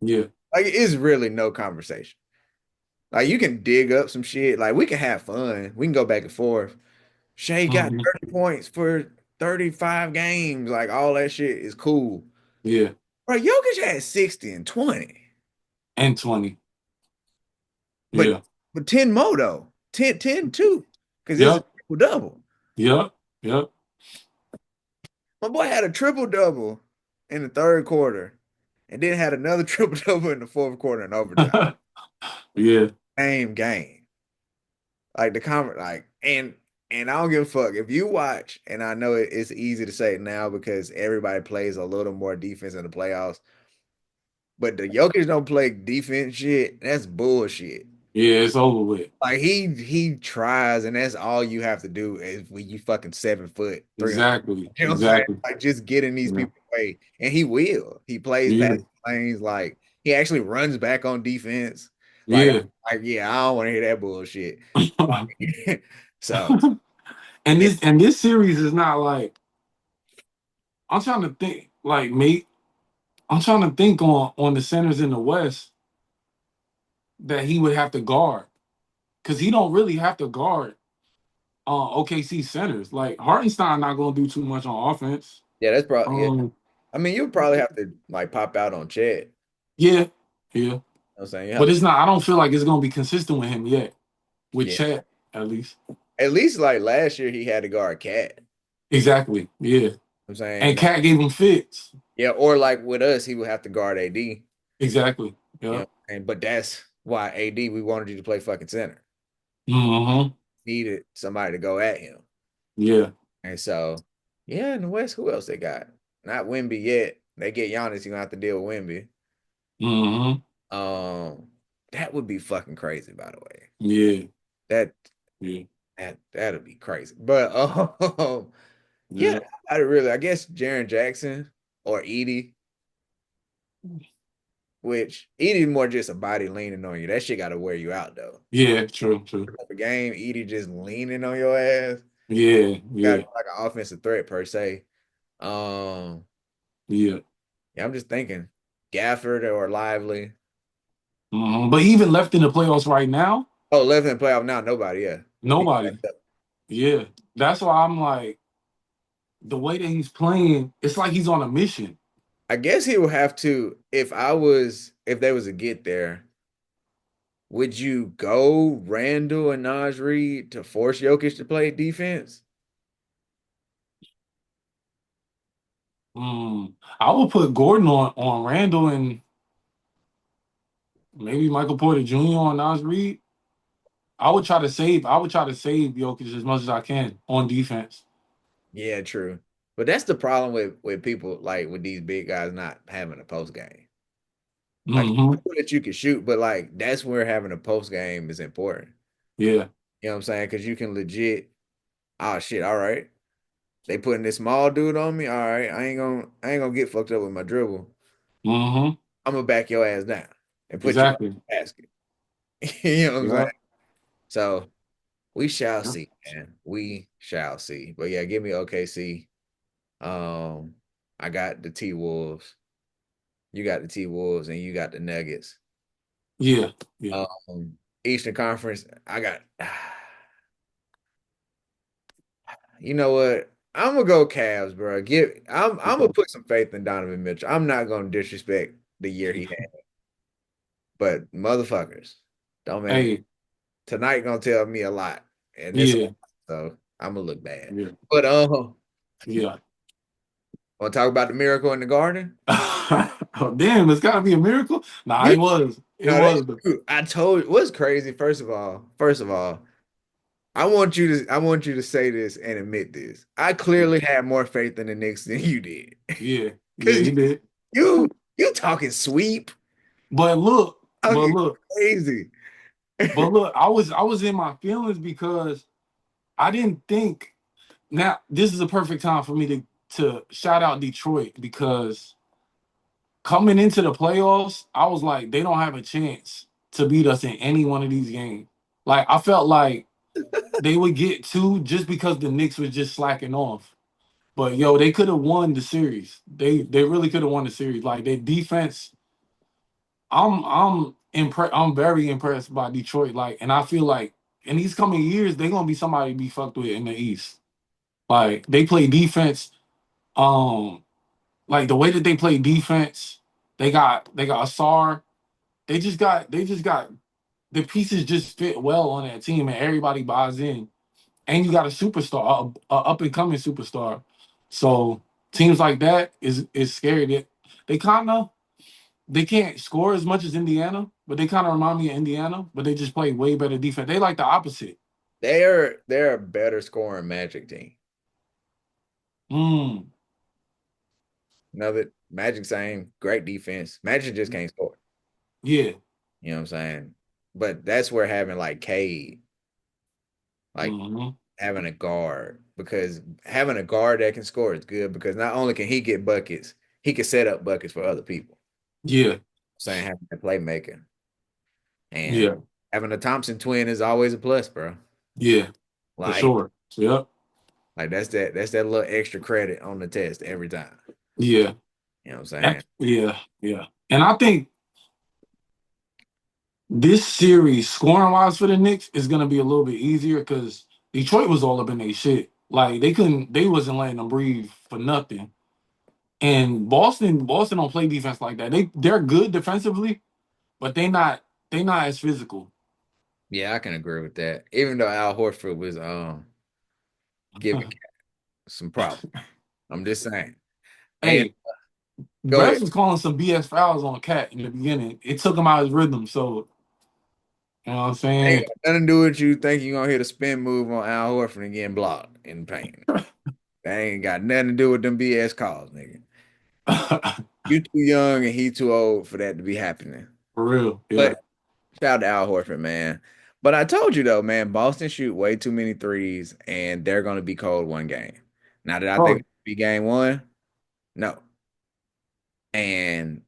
[SPEAKER 2] Yeah.
[SPEAKER 1] Like it's really no conversation. Like you can dig up some shit. Like we can have fun. We can go back and forth. Shea got
[SPEAKER 2] Mhm.
[SPEAKER 1] 30 points for 35 games. Like all that shit is cool.
[SPEAKER 2] Yeah.
[SPEAKER 1] Bro, Jokic had 60 and 20.
[SPEAKER 2] And 20.
[SPEAKER 1] But
[SPEAKER 2] Yeah.
[SPEAKER 1] 10 more though. 10 too. Because it's a
[SPEAKER 2] Yep.
[SPEAKER 1] triple double.
[SPEAKER 2] Yep. Yep.
[SPEAKER 1] My boy had a triple double in the third quarter and then had another triple double in the fourth quarter in overtime.
[SPEAKER 2] Yeah.
[SPEAKER 1] Same game. Like the comment, like, and I don't give a fuck. If you watch, and I know it's easy to say it now because everybody plays a little more defense in the playoffs, but the Jokic don't play defense shit. That's bullshit.
[SPEAKER 2] Yeah. It's over with.
[SPEAKER 1] Like he tries, and that's all you have to do is when you fucking 7 foot 300.
[SPEAKER 2] Exactly.
[SPEAKER 1] You know what I'm saying?
[SPEAKER 2] Exactly.
[SPEAKER 1] Like just getting these
[SPEAKER 2] Yeah.
[SPEAKER 1] people away, and he will. He plays
[SPEAKER 2] Yeah.
[SPEAKER 1] past lanes, like he actually runs back on defense. Like,
[SPEAKER 2] Yeah.
[SPEAKER 1] yeah, I don't want to hear that bullshit. Like, so
[SPEAKER 2] and
[SPEAKER 1] and
[SPEAKER 2] this series is not like I'm trying to think like mate. I'm trying to think on the centers in the West that he would have to guard because he don't really have to guard OKC centers. Like Hartenstein not going to do too much on offense.
[SPEAKER 1] yeah, that's probably yeah.
[SPEAKER 2] Um,
[SPEAKER 1] I mean, you would probably have to like pop out on Chet. You
[SPEAKER 2] yeah, yeah,
[SPEAKER 1] know what I'm saying? You have
[SPEAKER 2] but
[SPEAKER 1] to,
[SPEAKER 2] it's not. I don't feel like it's going to be consistent with him yet. With
[SPEAKER 1] yeah.
[SPEAKER 2] Chat, at least.
[SPEAKER 1] At least like last year, he had to guard Cat.
[SPEAKER 2] Exactly. Yeah,
[SPEAKER 1] I'm saying
[SPEAKER 2] and
[SPEAKER 1] like
[SPEAKER 2] Cat gave him fits.
[SPEAKER 1] yeah, or like with us, he would have to guard AD.
[SPEAKER 2] Exactly.
[SPEAKER 1] You
[SPEAKER 2] Yeah.
[SPEAKER 1] know, and but that's why AD we wanted you to play fucking center.
[SPEAKER 2] Hmm.
[SPEAKER 1] Needed somebody to go at him.
[SPEAKER 2] Yeah.
[SPEAKER 1] And so, yeah, in the West, who else they got? Not Wimby yet. They get Giannis, you gonna have to deal with Wimby.
[SPEAKER 2] Hmm.
[SPEAKER 1] Um, that would be fucking crazy, by the way.
[SPEAKER 2] Yeah.
[SPEAKER 1] That
[SPEAKER 2] Yeah.
[SPEAKER 1] that'd be crazy. But yeah,
[SPEAKER 2] Yeah.
[SPEAKER 1] I really I guess Jaren Jackson or Edie, which Edie more just a body leaning on you. That shit gotta wear you out though.
[SPEAKER 2] Yeah. True. True.
[SPEAKER 1] The game, Edie just leaning on your ass.
[SPEAKER 2] Yeah.
[SPEAKER 1] Got
[SPEAKER 2] Yeah.
[SPEAKER 1] like an offensive threat per se. Um,
[SPEAKER 2] Yeah.
[SPEAKER 1] yeah, I'm just thinking Gafford or Lively.
[SPEAKER 2] But even left in the playoffs right now,
[SPEAKER 1] Oh, left in the playoff now, nobody. Yeah,
[SPEAKER 2] nobody. Yeah. That's why I'm like, the way that he's playing, it's like he's on a mission.
[SPEAKER 1] I guess he would have to. If there was a get there, would you go Randall and Naj Reid to force Jokic to play defense?
[SPEAKER 2] I would put Gordon on Randall and maybe Michael Porter Jr. on Nas Reed. I would try to save Jokic as much as I can on defense.
[SPEAKER 1] Yeah, true. But that's the problem with people like with these big guys not having a post game. Like
[SPEAKER 2] Hmm.
[SPEAKER 1] that you can shoot, but like that's where having a post game is important.
[SPEAKER 2] Yeah.
[SPEAKER 1] You know what I'm saying? Because you can legit, oh shit, all right. They putting this small dude on me. All right, I ain't gonna get fucked up with my dribble.
[SPEAKER 2] Hmm.
[SPEAKER 1] I'm gonna back your ass down and put you in
[SPEAKER 2] Exactly.
[SPEAKER 1] the basket. You know what I'm saying?
[SPEAKER 2] Yeah.
[SPEAKER 1] So we shall
[SPEAKER 2] Yeah.
[SPEAKER 1] see, man. We shall see. But yeah, give me OKC. Um, I got the T Wolves. You got the T Wolves, and you got the Nuggets.
[SPEAKER 2] Yeah. Yeah.
[SPEAKER 1] Eastern Conference. I got. You know what? I'm gonna go Cavs, bro. I'm gonna
[SPEAKER 2] Okay.
[SPEAKER 1] put some faith in Donovan Mitchell. I'm not gonna disrespect the year he had, but motherfuckers, don't make me
[SPEAKER 2] Hey.
[SPEAKER 1] tonight gonna tell me a lot, and this
[SPEAKER 2] Yeah.
[SPEAKER 1] so I'm gonna look bad.
[SPEAKER 2] Yeah.
[SPEAKER 1] But
[SPEAKER 2] Yeah.
[SPEAKER 1] want to talk about the miracle in the garden?
[SPEAKER 2] Oh, damn, it's gotta be a miracle. Nah,
[SPEAKER 1] Yeah,
[SPEAKER 2] it was. It
[SPEAKER 1] no, that's
[SPEAKER 2] was.
[SPEAKER 1] true. I told you what's crazy. First of all, I want you to say this and admit this. I clearly had more faith in the Knicks than you did,
[SPEAKER 2] Yeah. Yeah,
[SPEAKER 1] because
[SPEAKER 2] he did.
[SPEAKER 1] you talking sweep,
[SPEAKER 2] But look, but
[SPEAKER 1] talking
[SPEAKER 2] look,
[SPEAKER 1] crazy.
[SPEAKER 2] But look, I was in my feelings because I didn't think. Now this is a perfect time for me to shout out Detroit because coming into the playoffs, I was like, they don't have a chance to beat us in any one of these games. Like I felt like they would get two just because the Knicks was just slacking off. But yo, they could have won the series. They really could have won the series. Like their defense, I'm impressed. I'm very impressed by Detroit. Like, and I feel like in these coming years, they're gonna be somebody to be fucked with in the East. Like they play defense. Um, like the way that they play defense, they got Asar. They just got the pieces just fit well on that team, and everybody buys in. And you got a superstar, a up and coming superstar. So teams like that is scary. They kind of they can't score as much as Indiana, but they kind of remind me of Indiana, but they just play way better defense. They like the opposite.
[SPEAKER 1] They're a better scoring Magic team.
[SPEAKER 2] Mm,
[SPEAKER 1] Another Magic same great defense. Magic just can't score.
[SPEAKER 2] yeah.
[SPEAKER 1] You know what I'm saying? But that's where having like Cade, like
[SPEAKER 2] Hmm.
[SPEAKER 1] having a guard, because having a guard that can score is good because not only can he get buckets, he can set up buckets for other people.
[SPEAKER 2] Yeah.
[SPEAKER 1] Saying having a playmaker and
[SPEAKER 2] Yeah.
[SPEAKER 1] having a Thompson twin is always a plus, bro.
[SPEAKER 2] Yeah. For
[SPEAKER 1] Like,
[SPEAKER 2] sure. Yep.
[SPEAKER 1] like that's that little extra credit on the test every time.
[SPEAKER 2] Yeah.
[SPEAKER 1] You know what I'm saying?
[SPEAKER 2] Yeah. Yeah. And I think this series, scoring wise for the Knicks, is gonna be a little bit easier because Detroit was all up in their shit. Like they wasn't letting them breathe for nothing. And Boston don't play defense like that. They're good defensively, but they not as physical.
[SPEAKER 1] Yeah, I can agree with that. Even though Al Horford was giving some problems. I'm just saying. And
[SPEAKER 2] Hey,
[SPEAKER 1] go ahead.
[SPEAKER 2] refs was calling some BS fouls on Cat in the beginning. It took him out of his rhythm. So you know what I'm
[SPEAKER 1] Ain't
[SPEAKER 2] saying?
[SPEAKER 1] got nothing to do with you think you're gonna hit a spin move on Al Horford and getting blocked in paint. That ain't got nothing to do with them BS calls, nigga.
[SPEAKER 2] For
[SPEAKER 1] You too young and he too old for that to be happening.
[SPEAKER 2] real.
[SPEAKER 1] But
[SPEAKER 2] Yeah.
[SPEAKER 1] shout out to Al Horford, man. But I told you though, man, Boston shoot way too many threes and they're gonna be cold one game. Now did I think
[SPEAKER 2] Bro,
[SPEAKER 1] it'd be game one? No. And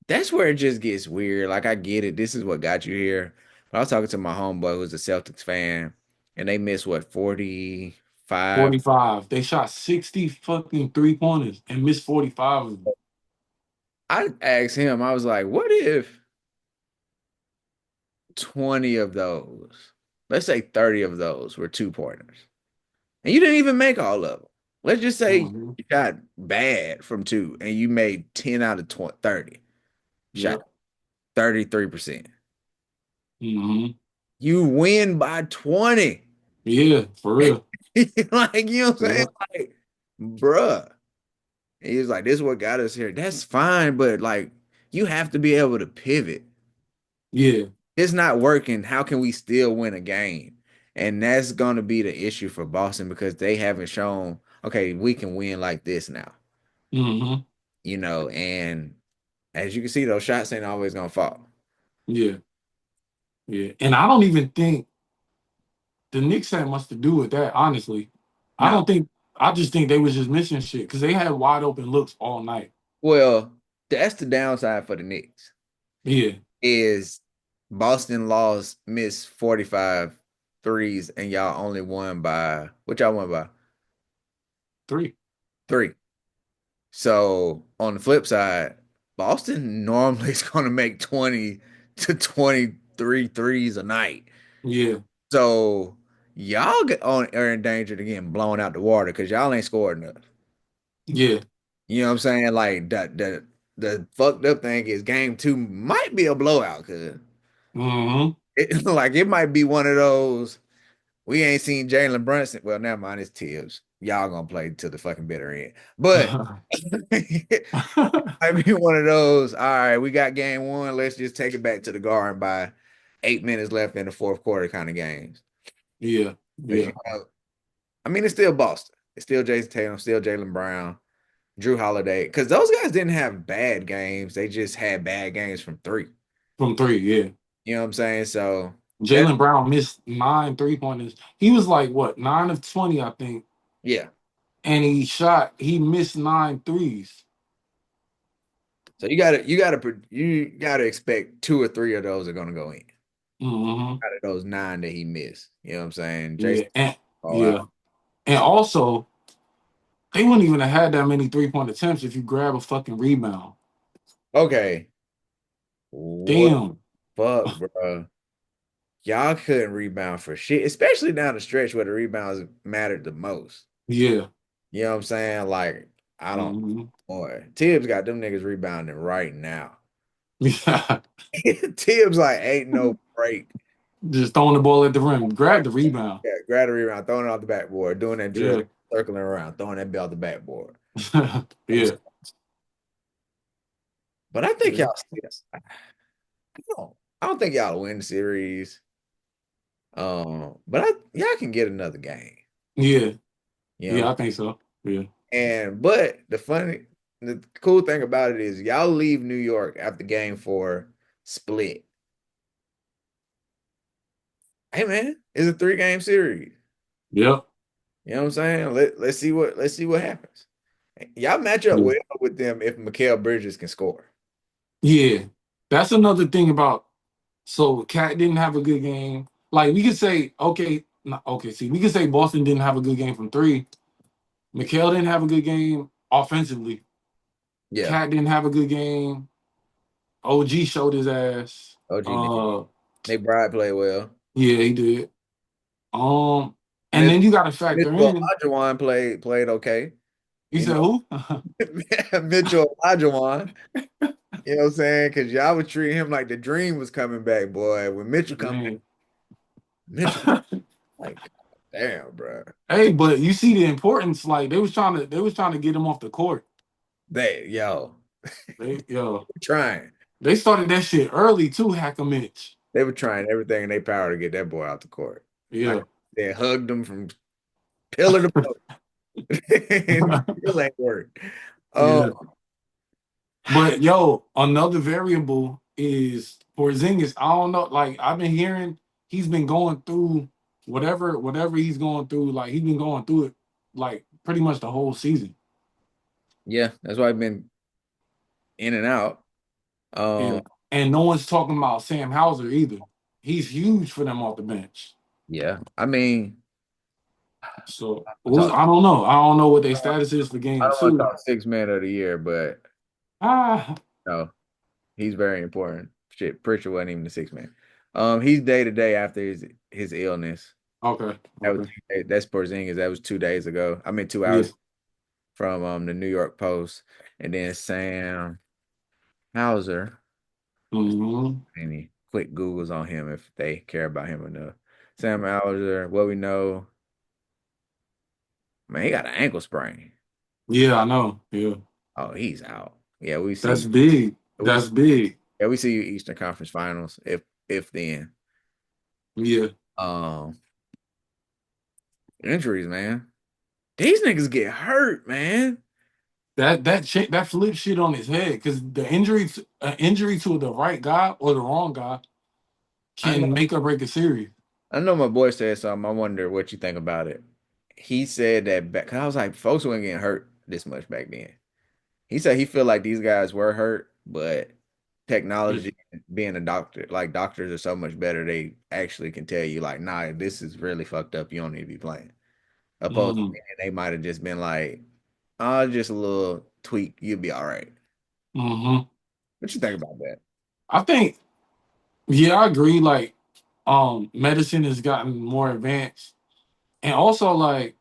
[SPEAKER 1] that's where it just gets weird. Like I get it. This is what got you here. But I was talking to my homeboy who's a Celtics fan, and they missed what 45.
[SPEAKER 2] 45. They shot 60 fucking 3 pointers and missed 45 of them.
[SPEAKER 1] I asked him, I was like, what if 20 of those, let's say 30 of those were two pointers, and you didn't even make all of them. Let's just say
[SPEAKER 2] Mhm.
[SPEAKER 1] you shot bad from two and you made 10 out of 20, 30, shot
[SPEAKER 2] Yep.
[SPEAKER 1] 33%.
[SPEAKER 2] Hmm.
[SPEAKER 1] You win by 20.
[SPEAKER 2] Yeah, for real.
[SPEAKER 1] Like, you know what I'm saying?
[SPEAKER 2] Yeah.
[SPEAKER 1] Like, bruh. And he was like, this is what got us here. That's fine, but like, you have to be able to pivot.
[SPEAKER 2] Yeah.
[SPEAKER 1] It's not working. How can we still win a game? And that's going to be the issue for Boston because they haven't shown, okay, we can win like this now,
[SPEAKER 2] Hmm.
[SPEAKER 1] and as you can see, those shots ain't always going to fall.
[SPEAKER 2] Yeah. Yeah. And I don't even think the Knicks had much to do with that, honestly. I
[SPEAKER 1] No.
[SPEAKER 2] don't think I just think they was just missing shit because they had wide open looks all night.
[SPEAKER 1] Well, that's the downside for the Knicks
[SPEAKER 2] Yeah.
[SPEAKER 1] is Boston lost, missed 45 threes, and y'all only won by, what y'all won by?
[SPEAKER 2] Three.
[SPEAKER 1] Three. So on the flip side, Boston normally is going to make 20 to 23 threes a night.
[SPEAKER 2] Yeah.
[SPEAKER 1] So y'all are in danger to getting blown out the water because y'all ain't scored enough.
[SPEAKER 2] Yeah.
[SPEAKER 1] You know what I'm saying? Like the fucked up thing is game two might be a blowout because
[SPEAKER 2] Hmm.
[SPEAKER 1] like it might be one of those we ain't seen Jalen Brunson. Well, never mind, it's Tibbs. Y'all gonna play to the fucking bitter end. But might be one of those. All right, we got game one. Let's just take it back to the Garden by 8 minutes left in the fourth quarter kind of games.
[SPEAKER 2] Yeah.
[SPEAKER 1] Because
[SPEAKER 2] Yeah.
[SPEAKER 1] I mean, it's still Boston. It's still Jason Tatum, still Jalen Brown, Drew Holiday. Because those guys didn't have bad games. They just had bad games from three.
[SPEAKER 2] From three. Yeah.
[SPEAKER 1] You know what I'm saying? So That
[SPEAKER 2] Jalen Brown missed 9 3-pointers. He was like what 9 of 20, I think,
[SPEAKER 1] yeah.
[SPEAKER 2] and he missed nine threes.
[SPEAKER 1] So you gotta expect two or three of those are gonna go in
[SPEAKER 2] Hmm.
[SPEAKER 1] out of those nine that he missed. You know what I'm saying? Jason
[SPEAKER 2] Yeah, and
[SPEAKER 1] all out.
[SPEAKER 2] yeah, and also they wouldn't even have had that many 3-point attempts if you grab a fucking rebound.
[SPEAKER 1] Okay. What
[SPEAKER 2] Damn.
[SPEAKER 1] the fuck, bro? Y'all couldn't rebound for shit, especially down the stretch where the rebounds mattered the most.
[SPEAKER 2] Yeah.
[SPEAKER 1] You know what I'm saying? Like, I don't,
[SPEAKER 2] Hmm.
[SPEAKER 1] boy, Tibbs got them niggas rebounding right now.
[SPEAKER 2] Yeah.
[SPEAKER 1] Tibbs like ain't no break.
[SPEAKER 2] Just throwing the ball at the rim. Grab the rebound.
[SPEAKER 1] Yeah, grab the rebound, throwing it off the backboard, doing that drill,
[SPEAKER 2] Yeah.
[SPEAKER 1] circling around, throwing that ball off the backboard.
[SPEAKER 2] Yeah.
[SPEAKER 1] But I think
[SPEAKER 2] Yeah.
[SPEAKER 1] y'all, I don't think y'all win the series. But y'all can get another game.
[SPEAKER 2] Yeah.
[SPEAKER 1] You know,
[SPEAKER 2] Yeah, I think so. Yeah.
[SPEAKER 1] but the cool thing about it is y'all leave New York after game four split. Hey man, it's a 3 game series.
[SPEAKER 2] Yep.
[SPEAKER 1] You know what I'm saying? Let's see what happens. Y'all match up
[SPEAKER 2] Yeah.
[SPEAKER 1] well with them if Mikael Bridges can score.
[SPEAKER 2] Yeah. That's another thing about so Cat didn't have a good game. Like we could say, okay, okay, see, we could say Boston didn't have a good game from three. Mikhail didn't have a good game offensively.
[SPEAKER 1] Yeah,
[SPEAKER 2] Cat didn't have a good game. OG showed his ass.
[SPEAKER 1] OG Nick Bride played well.
[SPEAKER 2] Yeah, he did. Um, and
[SPEAKER 1] Mitchell,
[SPEAKER 2] then you gotta factor
[SPEAKER 1] Mitchell
[SPEAKER 2] in,
[SPEAKER 1] Olajuwon played okay.
[SPEAKER 2] you
[SPEAKER 1] You
[SPEAKER 2] said
[SPEAKER 1] know,
[SPEAKER 2] who?
[SPEAKER 1] Mitchell Olajuwon. You know what I'm saying? Because y'all would treat him like the dream was coming back, boy. When Mitchell come back,
[SPEAKER 2] Man.
[SPEAKER 1] Mitchell like, damn, bro.
[SPEAKER 2] Hey, but you see the importance, like they was trying to get him off the court.
[SPEAKER 1] Yo,
[SPEAKER 2] Yo,
[SPEAKER 1] trying.
[SPEAKER 2] they started that shit early too, Hack a Mitch.
[SPEAKER 1] They were trying everything in their power to get that boy out the court. Like
[SPEAKER 2] Yeah.
[SPEAKER 1] they hugged him from pillar to post. And still ain't work. Um,
[SPEAKER 2] Yeah. But yo, another variable is Porzingis. I don't know. Like I've been hearing, he's been going through whatever he's going through. Like he's been going through it like pretty much the whole season.
[SPEAKER 1] yeah, that's why I've been in and out.
[SPEAKER 2] Yeah.
[SPEAKER 1] Um,
[SPEAKER 2] And no one's talking about Sam Hauser either. He's huge for them off the bench.
[SPEAKER 1] yeah, I mean,
[SPEAKER 2] So
[SPEAKER 1] I talk.
[SPEAKER 2] I don't know. I don't know what their status is for
[SPEAKER 1] I
[SPEAKER 2] game
[SPEAKER 1] don't want to
[SPEAKER 2] two.
[SPEAKER 1] talk 6 man of the year, but
[SPEAKER 2] Ah,
[SPEAKER 1] no, he's very important. Shit, Pritchard wasn't even the 6 man. He's day to day after his illness.
[SPEAKER 2] okay,
[SPEAKER 1] That was
[SPEAKER 2] okay.
[SPEAKER 1] that's Porzingis. That was 2 days ago. I mean, 2 hours
[SPEAKER 2] Yeah.
[SPEAKER 1] from the New York Post, and then Sam Hauser.
[SPEAKER 2] Hmm.
[SPEAKER 1] Any quick Googles on him if they care about him enough. Sam Hauser, what we know, man, he got an ankle sprain.
[SPEAKER 2] Yeah, I know. Yeah.
[SPEAKER 1] Oh, he's out. Yeah, we
[SPEAKER 2] That's
[SPEAKER 1] see.
[SPEAKER 2] big.
[SPEAKER 1] We
[SPEAKER 2] That's big.
[SPEAKER 1] yeah, we see you Eastern Conference Finals if then.
[SPEAKER 2] Yeah.
[SPEAKER 1] Um, injuries, man. These niggas get hurt, man.
[SPEAKER 2] That flip shit on his head because the injury to the right guy or the wrong guy
[SPEAKER 1] I know
[SPEAKER 2] can make or break a series.
[SPEAKER 1] I know my boy said something. I wonder what you think about it. He said that back, 'cause I was like, folks weren't getting hurt this much back then. He said he feel like these guys were hurt, but
[SPEAKER 2] Yeah.
[SPEAKER 1] technology, being a doctor, like doctors are so much better, they actually can tell you, like, nah, this is really fucked up. You don't need to be playing. Opposed to
[SPEAKER 2] Mm-hmm.
[SPEAKER 1] thinking they might have just been like, oh, just a little tweak, you'll be all right.
[SPEAKER 2] Mm-hmm.
[SPEAKER 1] What you think about that?
[SPEAKER 2] I think, yeah, I agree. Like, medicine has gotten more advanced, and also like,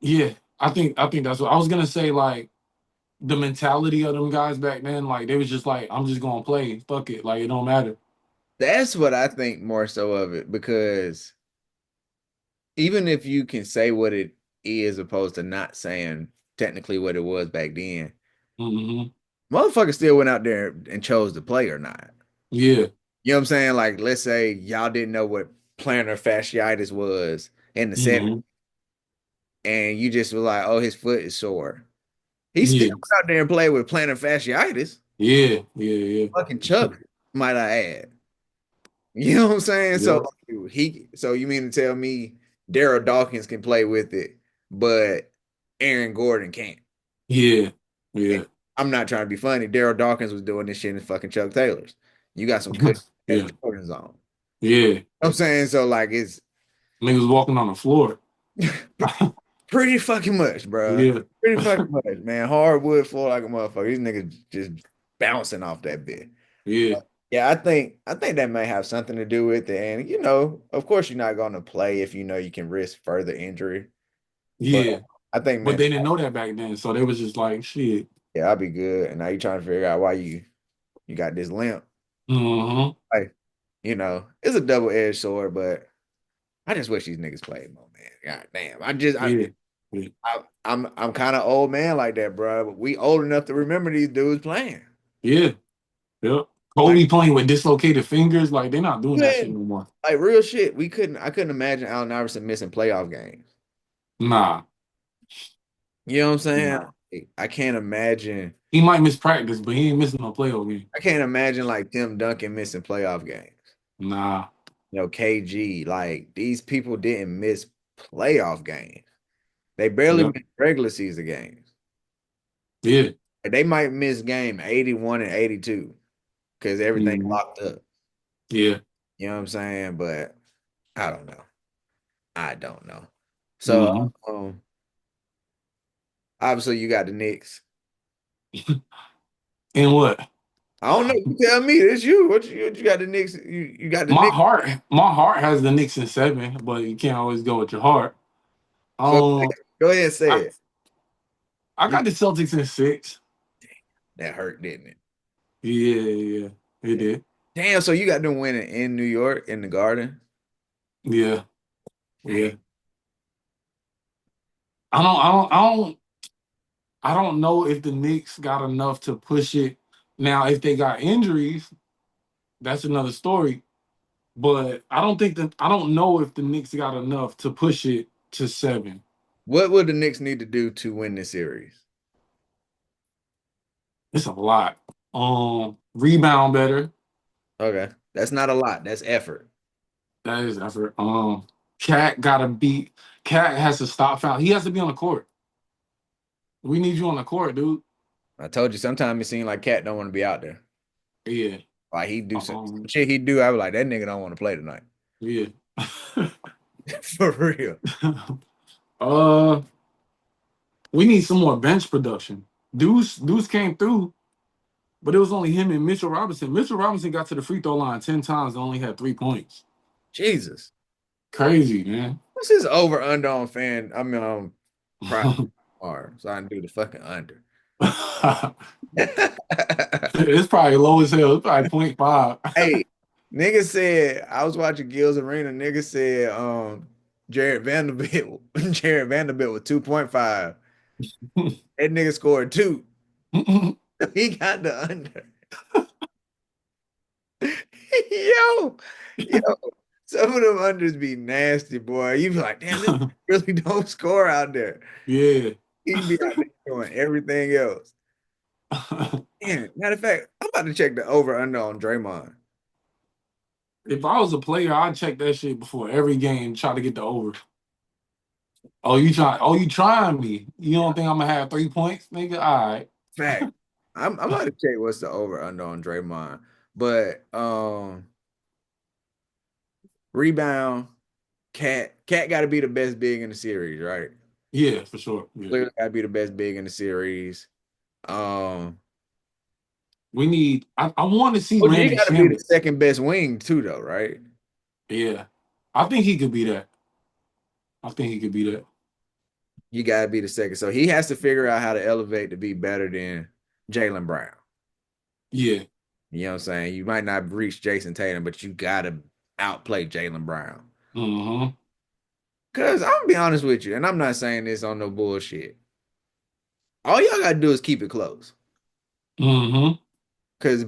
[SPEAKER 2] yeah, I think that's what I was gonna say. Like, the mentality of them guys back then, like they was just like, I'm just gonna play, fuck it, like it don't matter.
[SPEAKER 1] That's what I think more so of it, because even if you can say what it is opposed to not saying technically what it was back then,
[SPEAKER 2] Hmm.
[SPEAKER 1] motherfuckers still went out there and chose to play or not.
[SPEAKER 2] Yeah.
[SPEAKER 1] You know what I'm saying? Like, let's say y'all didn't know what plantar fasciitis was in the '70s,
[SPEAKER 2] Hmm.
[SPEAKER 1] and you just were like, oh, his foot is sore. He still
[SPEAKER 2] Yeah.
[SPEAKER 1] went out there and played with plantar fasciitis.
[SPEAKER 2] Yeah. Yeah. Yeah.
[SPEAKER 1] Fucking Chuck, might I add. You know what I'm saying? So
[SPEAKER 2] Yep.
[SPEAKER 1] so you mean to tell me Daryl Dawkins can play with it, but Aaron Gordon can't?
[SPEAKER 2] Yeah.
[SPEAKER 1] And
[SPEAKER 2] Yeah.
[SPEAKER 1] I'm not trying to be funny. Daryl Dawkins was doing this shit in fucking Chuck Taylors. You got some good
[SPEAKER 2] Yeah.
[SPEAKER 1] Jordans on.
[SPEAKER 2] Yeah.
[SPEAKER 1] I'm saying so like it's
[SPEAKER 2] Niggas walking on the floor.
[SPEAKER 1] pretty fucking much, bro.
[SPEAKER 2] Yeah.
[SPEAKER 1] Pretty fucking much, man. Hardwood floor like a motherfucker. These niggas just bouncing off that bit.
[SPEAKER 2] Yeah.
[SPEAKER 1] Yeah, I think that may have something to do with it. And of course you're not gonna play if you know you can risk further injury. But
[SPEAKER 2] Yeah.
[SPEAKER 1] I think
[SPEAKER 2] But
[SPEAKER 1] man,
[SPEAKER 2] they didn't know that back then. So they was just like, shit.
[SPEAKER 1] yeah, I'll be good. And now you trying to figure out why you got this limp.
[SPEAKER 2] Hmm.
[SPEAKER 1] Like, it's a double-edged sword, but I just wish these niggas played more, man. God damn.
[SPEAKER 2] Yeah. Yeah.
[SPEAKER 1] I'm kind of old man like that, bro. But we old enough to remember these dudes playing.
[SPEAKER 2] Yeah. Yep.
[SPEAKER 1] Like,
[SPEAKER 2] Kobe playing with dislocated fingers. Like they're not doing that shit
[SPEAKER 1] man,
[SPEAKER 2] no more.
[SPEAKER 1] like real shit. I couldn't imagine Allen Iverson missing playoff games.
[SPEAKER 2] Nah.
[SPEAKER 1] You know what I'm saying?
[SPEAKER 2] Nah.
[SPEAKER 1] I can't imagine.
[SPEAKER 2] He might miss practice, but he ain't missing no playoff game.
[SPEAKER 1] I can't imagine like Tim Duncan missing playoff games.
[SPEAKER 2] Nah.
[SPEAKER 1] KG, like these people didn't miss playoff games. They barely
[SPEAKER 2] Yep.
[SPEAKER 1] missed regular season games.
[SPEAKER 2] Yeah.
[SPEAKER 1] They might miss game 81 and 82 because everything
[SPEAKER 2] Mhm.
[SPEAKER 1] locked up.
[SPEAKER 2] Yeah.
[SPEAKER 1] You know what I'm saying? But I don't know. I don't know. So
[SPEAKER 2] Hmm.
[SPEAKER 1] obviously you got the Knicks.
[SPEAKER 2] And what?
[SPEAKER 1] I don't know. You tell me. It's you. What you got the Knicks? You got the Knicks.
[SPEAKER 2] My heart has the Knicks in seven, but you can't always go with your heart.
[SPEAKER 1] So
[SPEAKER 2] Um,
[SPEAKER 1] go ahead and say
[SPEAKER 2] I
[SPEAKER 1] it.
[SPEAKER 2] I
[SPEAKER 1] You
[SPEAKER 2] got the Celtics in six.
[SPEAKER 1] that hurt, didn't it?
[SPEAKER 2] Yeah, yeah, it did.
[SPEAKER 1] Damn. So you got them winning in New York in the Garden.
[SPEAKER 2] Yeah,
[SPEAKER 1] Damn.
[SPEAKER 2] yeah. I don't know if the Knicks got enough to push it. Now, if they got injuries, that's another story. But I don't know if the Knicks got enough to push it to seven.
[SPEAKER 1] What would the Knicks need to do to win this series?
[SPEAKER 2] It's a lot. Rebound better.
[SPEAKER 1] Okay, that's not a lot. That's effort.
[SPEAKER 2] That is effort. Cat gotta beat. Cat has to stop foul. He has to be on the court. We need you on the court, dude.
[SPEAKER 1] I told you. Sometimes it seems like Cat don't want to be out there.
[SPEAKER 2] Yeah.
[SPEAKER 1] Like he do some
[SPEAKER 2] Um.
[SPEAKER 1] shit he do. I was like, that nigga don't want to play tonight.
[SPEAKER 2] Yeah.
[SPEAKER 1] For real.
[SPEAKER 2] uh. We need some more bench production. Deuce came through, but it was only him and Mitchell Robinson. Mitchell Robinson got to the free throw line 10 times and only had 3 points.
[SPEAKER 1] Jesus.
[SPEAKER 2] Crazy, man.
[SPEAKER 1] What's his over under on fan? I mean, on pride or so I can do the fucking under.
[SPEAKER 2] It's probably low as hell. It's probably point 0.5.
[SPEAKER 1] Hey, nigga said I was watching Gills Arena. Nigga said Jared Vanderbilt Jared Vanderbilt with 2.5. That nigga scored two. He got the under. Yo, yo, some of them unders be nasty, boy. You be like, damn, this really don't score out there.
[SPEAKER 2] Yeah.
[SPEAKER 1] He be out there doing everything else. Yeah, matter of fact, I'm about to check the over under on Draymond.
[SPEAKER 2] If I was a player, I'd check that shit before every game, try to get the over. Oh, you trying me. You don't think I'm gonna have 3 points, nigga? All right.
[SPEAKER 1] Fact. I'm about to check what's the over under on Draymond. But rebound, Cat gotta be the best big in the series, right?
[SPEAKER 2] Yeah, for sure. Yeah.
[SPEAKER 1] Clearly gotta be the best big in the series. Um
[SPEAKER 2] I want to see
[SPEAKER 1] OG
[SPEAKER 2] Landry
[SPEAKER 1] gotta be the
[SPEAKER 2] Shamet.
[SPEAKER 1] second best wing too, though, right?
[SPEAKER 2] Yeah. I think he could be that. I think he could be that.
[SPEAKER 1] You gotta be the second. So he has to figure out how to elevate to be better than Jalen Brown.
[SPEAKER 2] Yeah.
[SPEAKER 1] You know what I'm saying? You might not reach Jason Tatum, but you gotta outplay Jalen Brown.
[SPEAKER 2] Mm-hmm.
[SPEAKER 1] Cause I'm gonna be honest with you, and I'm not saying this on no bullshit. All y'all gotta do is keep it close.
[SPEAKER 2] Mm-hmm.
[SPEAKER 1] Cause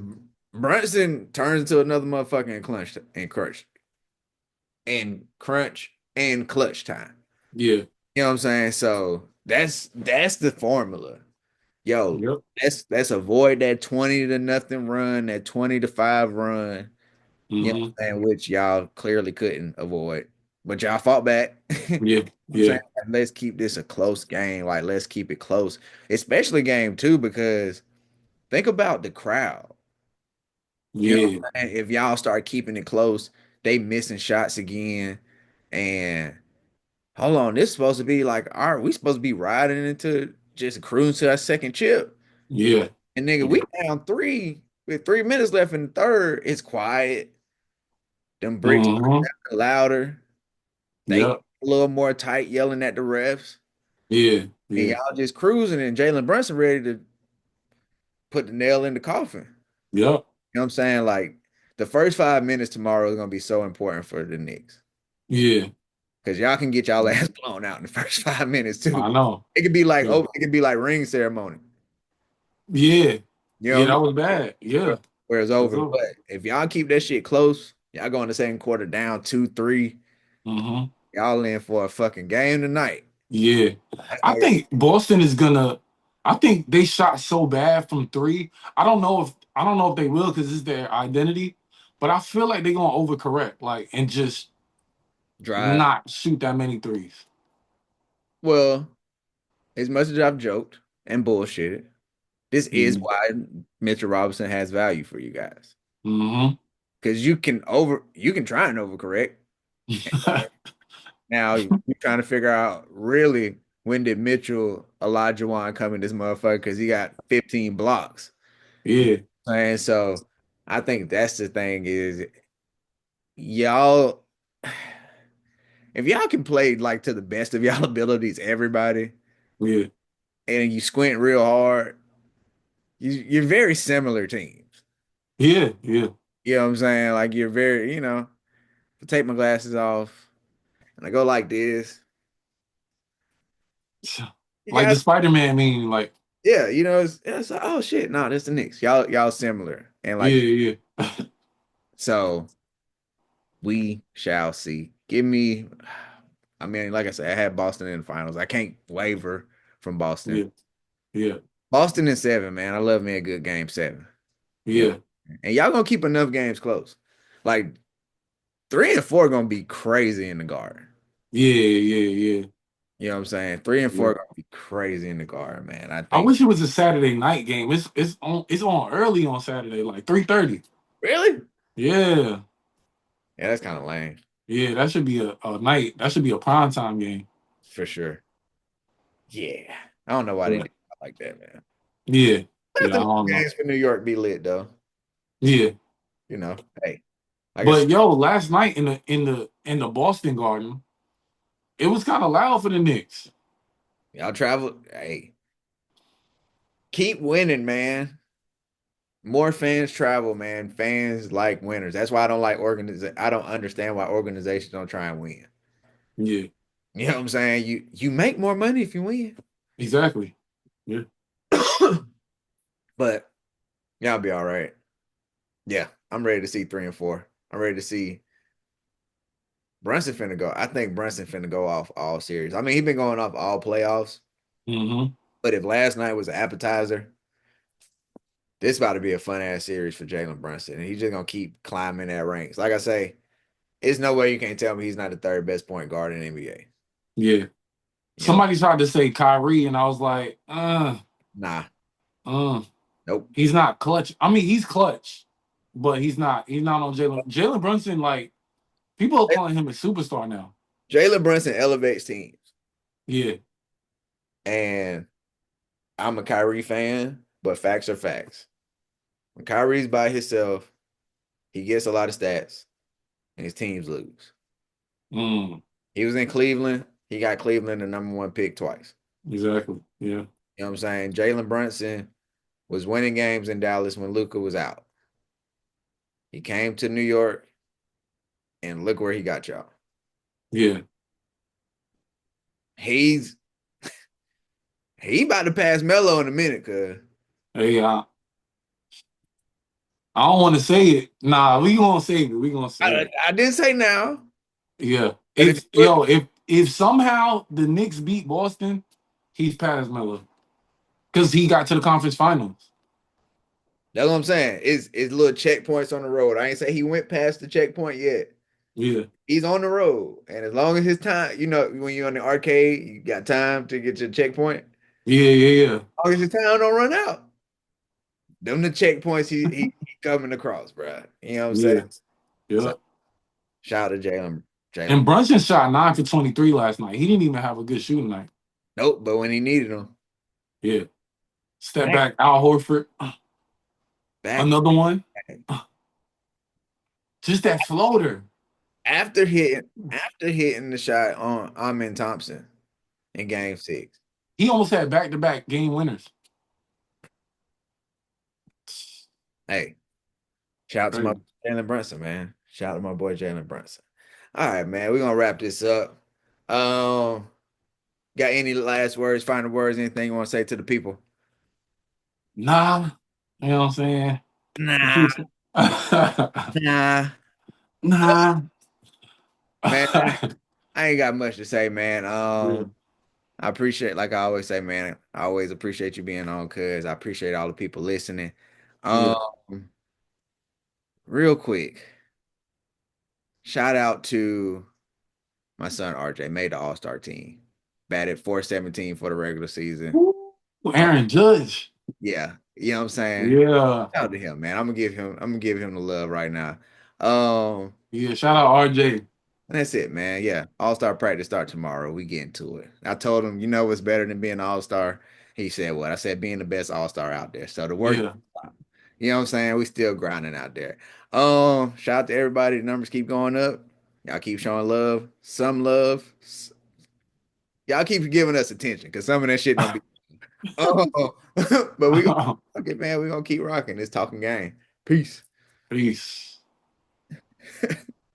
[SPEAKER 1] Brunson turns into another motherfucking crunch and clutch time.
[SPEAKER 2] Yeah.
[SPEAKER 1] You know what I'm saying? So that's the formula. Yo,
[SPEAKER 2] Yep.
[SPEAKER 1] let's avoid that 20 to nothing run, that 20 to 5 run. You know
[SPEAKER 2] Hmm.
[SPEAKER 1] what I'm saying? Which y'all clearly couldn't avoid. But y'all fought back. You know
[SPEAKER 2] Yeah.
[SPEAKER 1] what I'm saying?
[SPEAKER 2] Yeah.
[SPEAKER 1] Like, let's keep this a close game. Like, let's keep it close. Especially game two, because think about the crowd. You know
[SPEAKER 2] Yeah.
[SPEAKER 1] what I'm saying? If y'all start keeping it close, they missing shots again. And hold on, this is supposed to be like, all right, we supposed to be riding into just cruising to our second chip.
[SPEAKER 2] Yeah.
[SPEAKER 1] And nigga,
[SPEAKER 2] Yeah.
[SPEAKER 1] we down three with 3 minutes left in the third. It's quiet. Them bricks
[SPEAKER 2] Hmm.
[SPEAKER 1] louder. They
[SPEAKER 2] Yep.
[SPEAKER 1] a little more tight, yelling at the refs.
[SPEAKER 2] Yeah.
[SPEAKER 1] And
[SPEAKER 2] Yeah.
[SPEAKER 1] y'all just cruising and Jalen Brunson ready to put the nail in the coffin.
[SPEAKER 2] Yep.
[SPEAKER 1] You know what I'm saying? Like the first 5 minutes tomorrow is gonna be so important for the Knicks.
[SPEAKER 2] Yeah.
[SPEAKER 1] Because y'all can get y'all ass blown out in the first 5 minutes too.
[SPEAKER 2] I know.
[SPEAKER 1] It could be like
[SPEAKER 2] Yeah.
[SPEAKER 1] oh, it could be like ring ceremony.
[SPEAKER 2] Yeah.
[SPEAKER 1] You know
[SPEAKER 2] Yeah.
[SPEAKER 1] what
[SPEAKER 2] That
[SPEAKER 1] I'm
[SPEAKER 2] was bad.
[SPEAKER 1] saying?
[SPEAKER 2] Yeah.
[SPEAKER 1] Where it's
[SPEAKER 2] That's
[SPEAKER 1] over.
[SPEAKER 2] all.
[SPEAKER 1] But if y'all keep that shit close, y'all go in the second quarter down 2-3.
[SPEAKER 2] Hmm.
[SPEAKER 1] Y'all in for a fucking game tonight.
[SPEAKER 2] Yeah.
[SPEAKER 1] That's
[SPEAKER 2] I
[SPEAKER 1] how y'all
[SPEAKER 2] think Boston is gonna. I think they shot so bad from three. I don't know if they will because it's their identity, but I feel like they're gonna overcorrect, like, and just
[SPEAKER 1] drive.
[SPEAKER 2] not shoot that many threes.
[SPEAKER 1] Well, as much as I've joked and bullshitted, this is
[SPEAKER 2] Mm-hmm.
[SPEAKER 1] why Mitchell Robinson has value for you guys.
[SPEAKER 2] Mm-hmm.
[SPEAKER 1] Because you can try and overcorrect. Now you're trying to figure out really when did Mitchell Elijah Wan come in this motherfucker because he got 15 blocks. You know
[SPEAKER 2] Yeah.
[SPEAKER 1] what I'm saying? So I think that's the thing is y'all if y'all can play like to the best of y'all abilities, everybody,
[SPEAKER 2] Yeah.
[SPEAKER 1] and you squint real hard, you're very similar teams.
[SPEAKER 2] Yeah. Yeah.
[SPEAKER 1] You know what I'm saying? Like you're very, if I take my glasses off and I go like this, you
[SPEAKER 2] Like
[SPEAKER 1] guys,
[SPEAKER 2] the Spider-Man meme, like,
[SPEAKER 1] yeah, it's like, oh shit, no, that's the Knicks. Y'all similar. And like
[SPEAKER 2] yeah, yeah.
[SPEAKER 1] so we shall see. Give me I mean, like I said, I had Boston in the finals. I can't waver from Boston.
[SPEAKER 2] Yeah. Yeah.
[SPEAKER 1] Boston in seven, man. I love me a good game seven. You
[SPEAKER 2] Yeah.
[SPEAKER 1] know, and y'all gonna keep enough games close. Like 3 and 4 gonna be crazy in the garden.
[SPEAKER 2] Yeah. Yeah. Yeah.
[SPEAKER 1] You know what I'm saying? 3 and 4
[SPEAKER 2] Yeah.
[SPEAKER 1] gonna be crazy in the garden, man. I
[SPEAKER 2] I
[SPEAKER 1] think.
[SPEAKER 2] wish it was a Saturday night game. It's on early on Saturday, like 3:30.
[SPEAKER 1] Really?
[SPEAKER 2] Yeah.
[SPEAKER 1] Yeah, that's kind of lame
[SPEAKER 2] Yeah, that should be a night. That should be a prime time game.
[SPEAKER 1] for sure. Yeah, I don't know why they
[SPEAKER 2] Yeah.
[SPEAKER 1] do it like that, man.
[SPEAKER 2] Yeah.
[SPEAKER 1] Let
[SPEAKER 2] Yeah,
[SPEAKER 1] the
[SPEAKER 2] I don't know.
[SPEAKER 1] games for New York be lit though.
[SPEAKER 2] Yeah.
[SPEAKER 1] Hey, like I said,
[SPEAKER 2] But yo, last night in the Boston Garden, it was kind of loud for the Knicks.
[SPEAKER 1] y'all travel. Hey, keep winning, man. More fans travel, man. Fans like winners. That's why I don't like I don't understand why organizations don't try and win.
[SPEAKER 2] Yeah,
[SPEAKER 1] You know what I'm saying? You make more money if you win.
[SPEAKER 2] exactly. Yeah.
[SPEAKER 1] But y'all be all right. Yeah, I'm ready to see 3 and 4. I'm ready to see Brunson finna go. I think Brunson finna go off all series. I mean, he been going off all playoffs.
[SPEAKER 2] Mm-hmm.
[SPEAKER 1] But if last night was an appetizer, this about to be a fun ass series for Jalen Brunson. And he's just gonna keep climbing that ranks. Like I say, it's no way you can't tell me he's not the third best point guard in the NBA.
[SPEAKER 2] Yeah.
[SPEAKER 1] You know,
[SPEAKER 2] Somebody tried to say Kyrie, and I was like,
[SPEAKER 1] nah,
[SPEAKER 2] uh.
[SPEAKER 1] nope.
[SPEAKER 2] He's not clutch. I mean, he's clutch, but he's not. He's not on Jalen. Jalen Brunson, like, people are calling him a superstar now.
[SPEAKER 1] Jalen Brunson elevates teams.
[SPEAKER 2] Yeah.
[SPEAKER 1] And I'm a Kyrie fan, but facts are facts. When Kyrie's by himself, he gets a lot of stats and his teams lose.
[SPEAKER 2] Mm,
[SPEAKER 1] He was in Cleveland. He got Cleveland the number one pick twice.
[SPEAKER 2] exactly. Yeah.
[SPEAKER 1] You know what I'm saying? Jalen Brunson was winning games in Dallas when Luka was out. He came to New York and look where he got y'all.
[SPEAKER 2] Yeah.
[SPEAKER 1] He's he about to pass Melo in a minute, cuz
[SPEAKER 2] Hey, I don't want to say it. Nah, we gonna save it. We gonna save
[SPEAKER 1] I,
[SPEAKER 2] it.
[SPEAKER 1] I didn't say now,
[SPEAKER 2] Yeah.
[SPEAKER 1] but if
[SPEAKER 2] If
[SPEAKER 1] you look,
[SPEAKER 2] yo, if somehow the Knicks beat Boston, he's past Miller because he got to the conference finals.
[SPEAKER 1] That's what I'm saying. It's little checkpoints on the road. I ain't say he went past the checkpoint yet.
[SPEAKER 2] Yeah,
[SPEAKER 1] He's on the road, and as long as his time, when you're on the arcade, you got time to get your checkpoint. As
[SPEAKER 2] yeah, yeah,
[SPEAKER 1] long as his time don't run out, them the checkpoints he coming across, bro. You know what I'm saying?
[SPEAKER 2] yeah, yeah,
[SPEAKER 1] So
[SPEAKER 2] yeah.
[SPEAKER 1] shout out to Jalen.
[SPEAKER 2] And
[SPEAKER 1] Jalen.
[SPEAKER 2] Brunson shot 9 for 23 last night. He didn't even have a good shooting night.
[SPEAKER 1] Nope, but when he needed him,
[SPEAKER 2] Yeah. Step
[SPEAKER 1] back,
[SPEAKER 2] back, Al Horford.
[SPEAKER 1] back,
[SPEAKER 2] Another one.
[SPEAKER 1] back.
[SPEAKER 2] Just that floater.
[SPEAKER 1] After hitting the shot on Amin Thompson in Game 6.
[SPEAKER 2] He almost had back-to-back game winners.
[SPEAKER 1] Hey, shout out to my
[SPEAKER 2] Crazy.
[SPEAKER 1] Jalen Brunson, man. Shout out to my boy Jalen Brunson. All right, man. We're gonna wrap this up. Um, got any last words, final words, anything you want to say to the people?
[SPEAKER 2] Nah. You know what I'm saying?
[SPEAKER 1] Nah, nah,
[SPEAKER 2] Nah.
[SPEAKER 1] man. I ain't got much to say, man.
[SPEAKER 2] Yeah,
[SPEAKER 1] I appreciate, like I always say, man. I always appreciate you being on, cuz I appreciate all the people listening.
[SPEAKER 2] yeah.
[SPEAKER 1] Um, real quick, shout out to my son RJ, made the All-Star team. Batted 417 for the regular season.
[SPEAKER 2] Woo.
[SPEAKER 1] Uh,
[SPEAKER 2] Aaron Judge.
[SPEAKER 1] yeah, you know what I'm saying?
[SPEAKER 2] Yeah.
[SPEAKER 1] Shout out to him, man. I'm gonna give him the love right now. Um,
[SPEAKER 2] Yeah. Shout out RJ.
[SPEAKER 1] and that's it, man. Yeah, All-Star practice start tomorrow. We get into it. I told him, what's better than being an All-Star? He said, what? I said, being the best All-Star out there. So the work,
[SPEAKER 2] Yeah.
[SPEAKER 1] you know what I'm saying? We still grinding out there. Shout out to everybody. The numbers keep going up. Y'all keep showing love. Some love. Y'all keep giving us attention because some of that shit don't be. Oh, but we gonna okay, man. We gonna keep rocking this talking game. Peace.
[SPEAKER 2] Peace.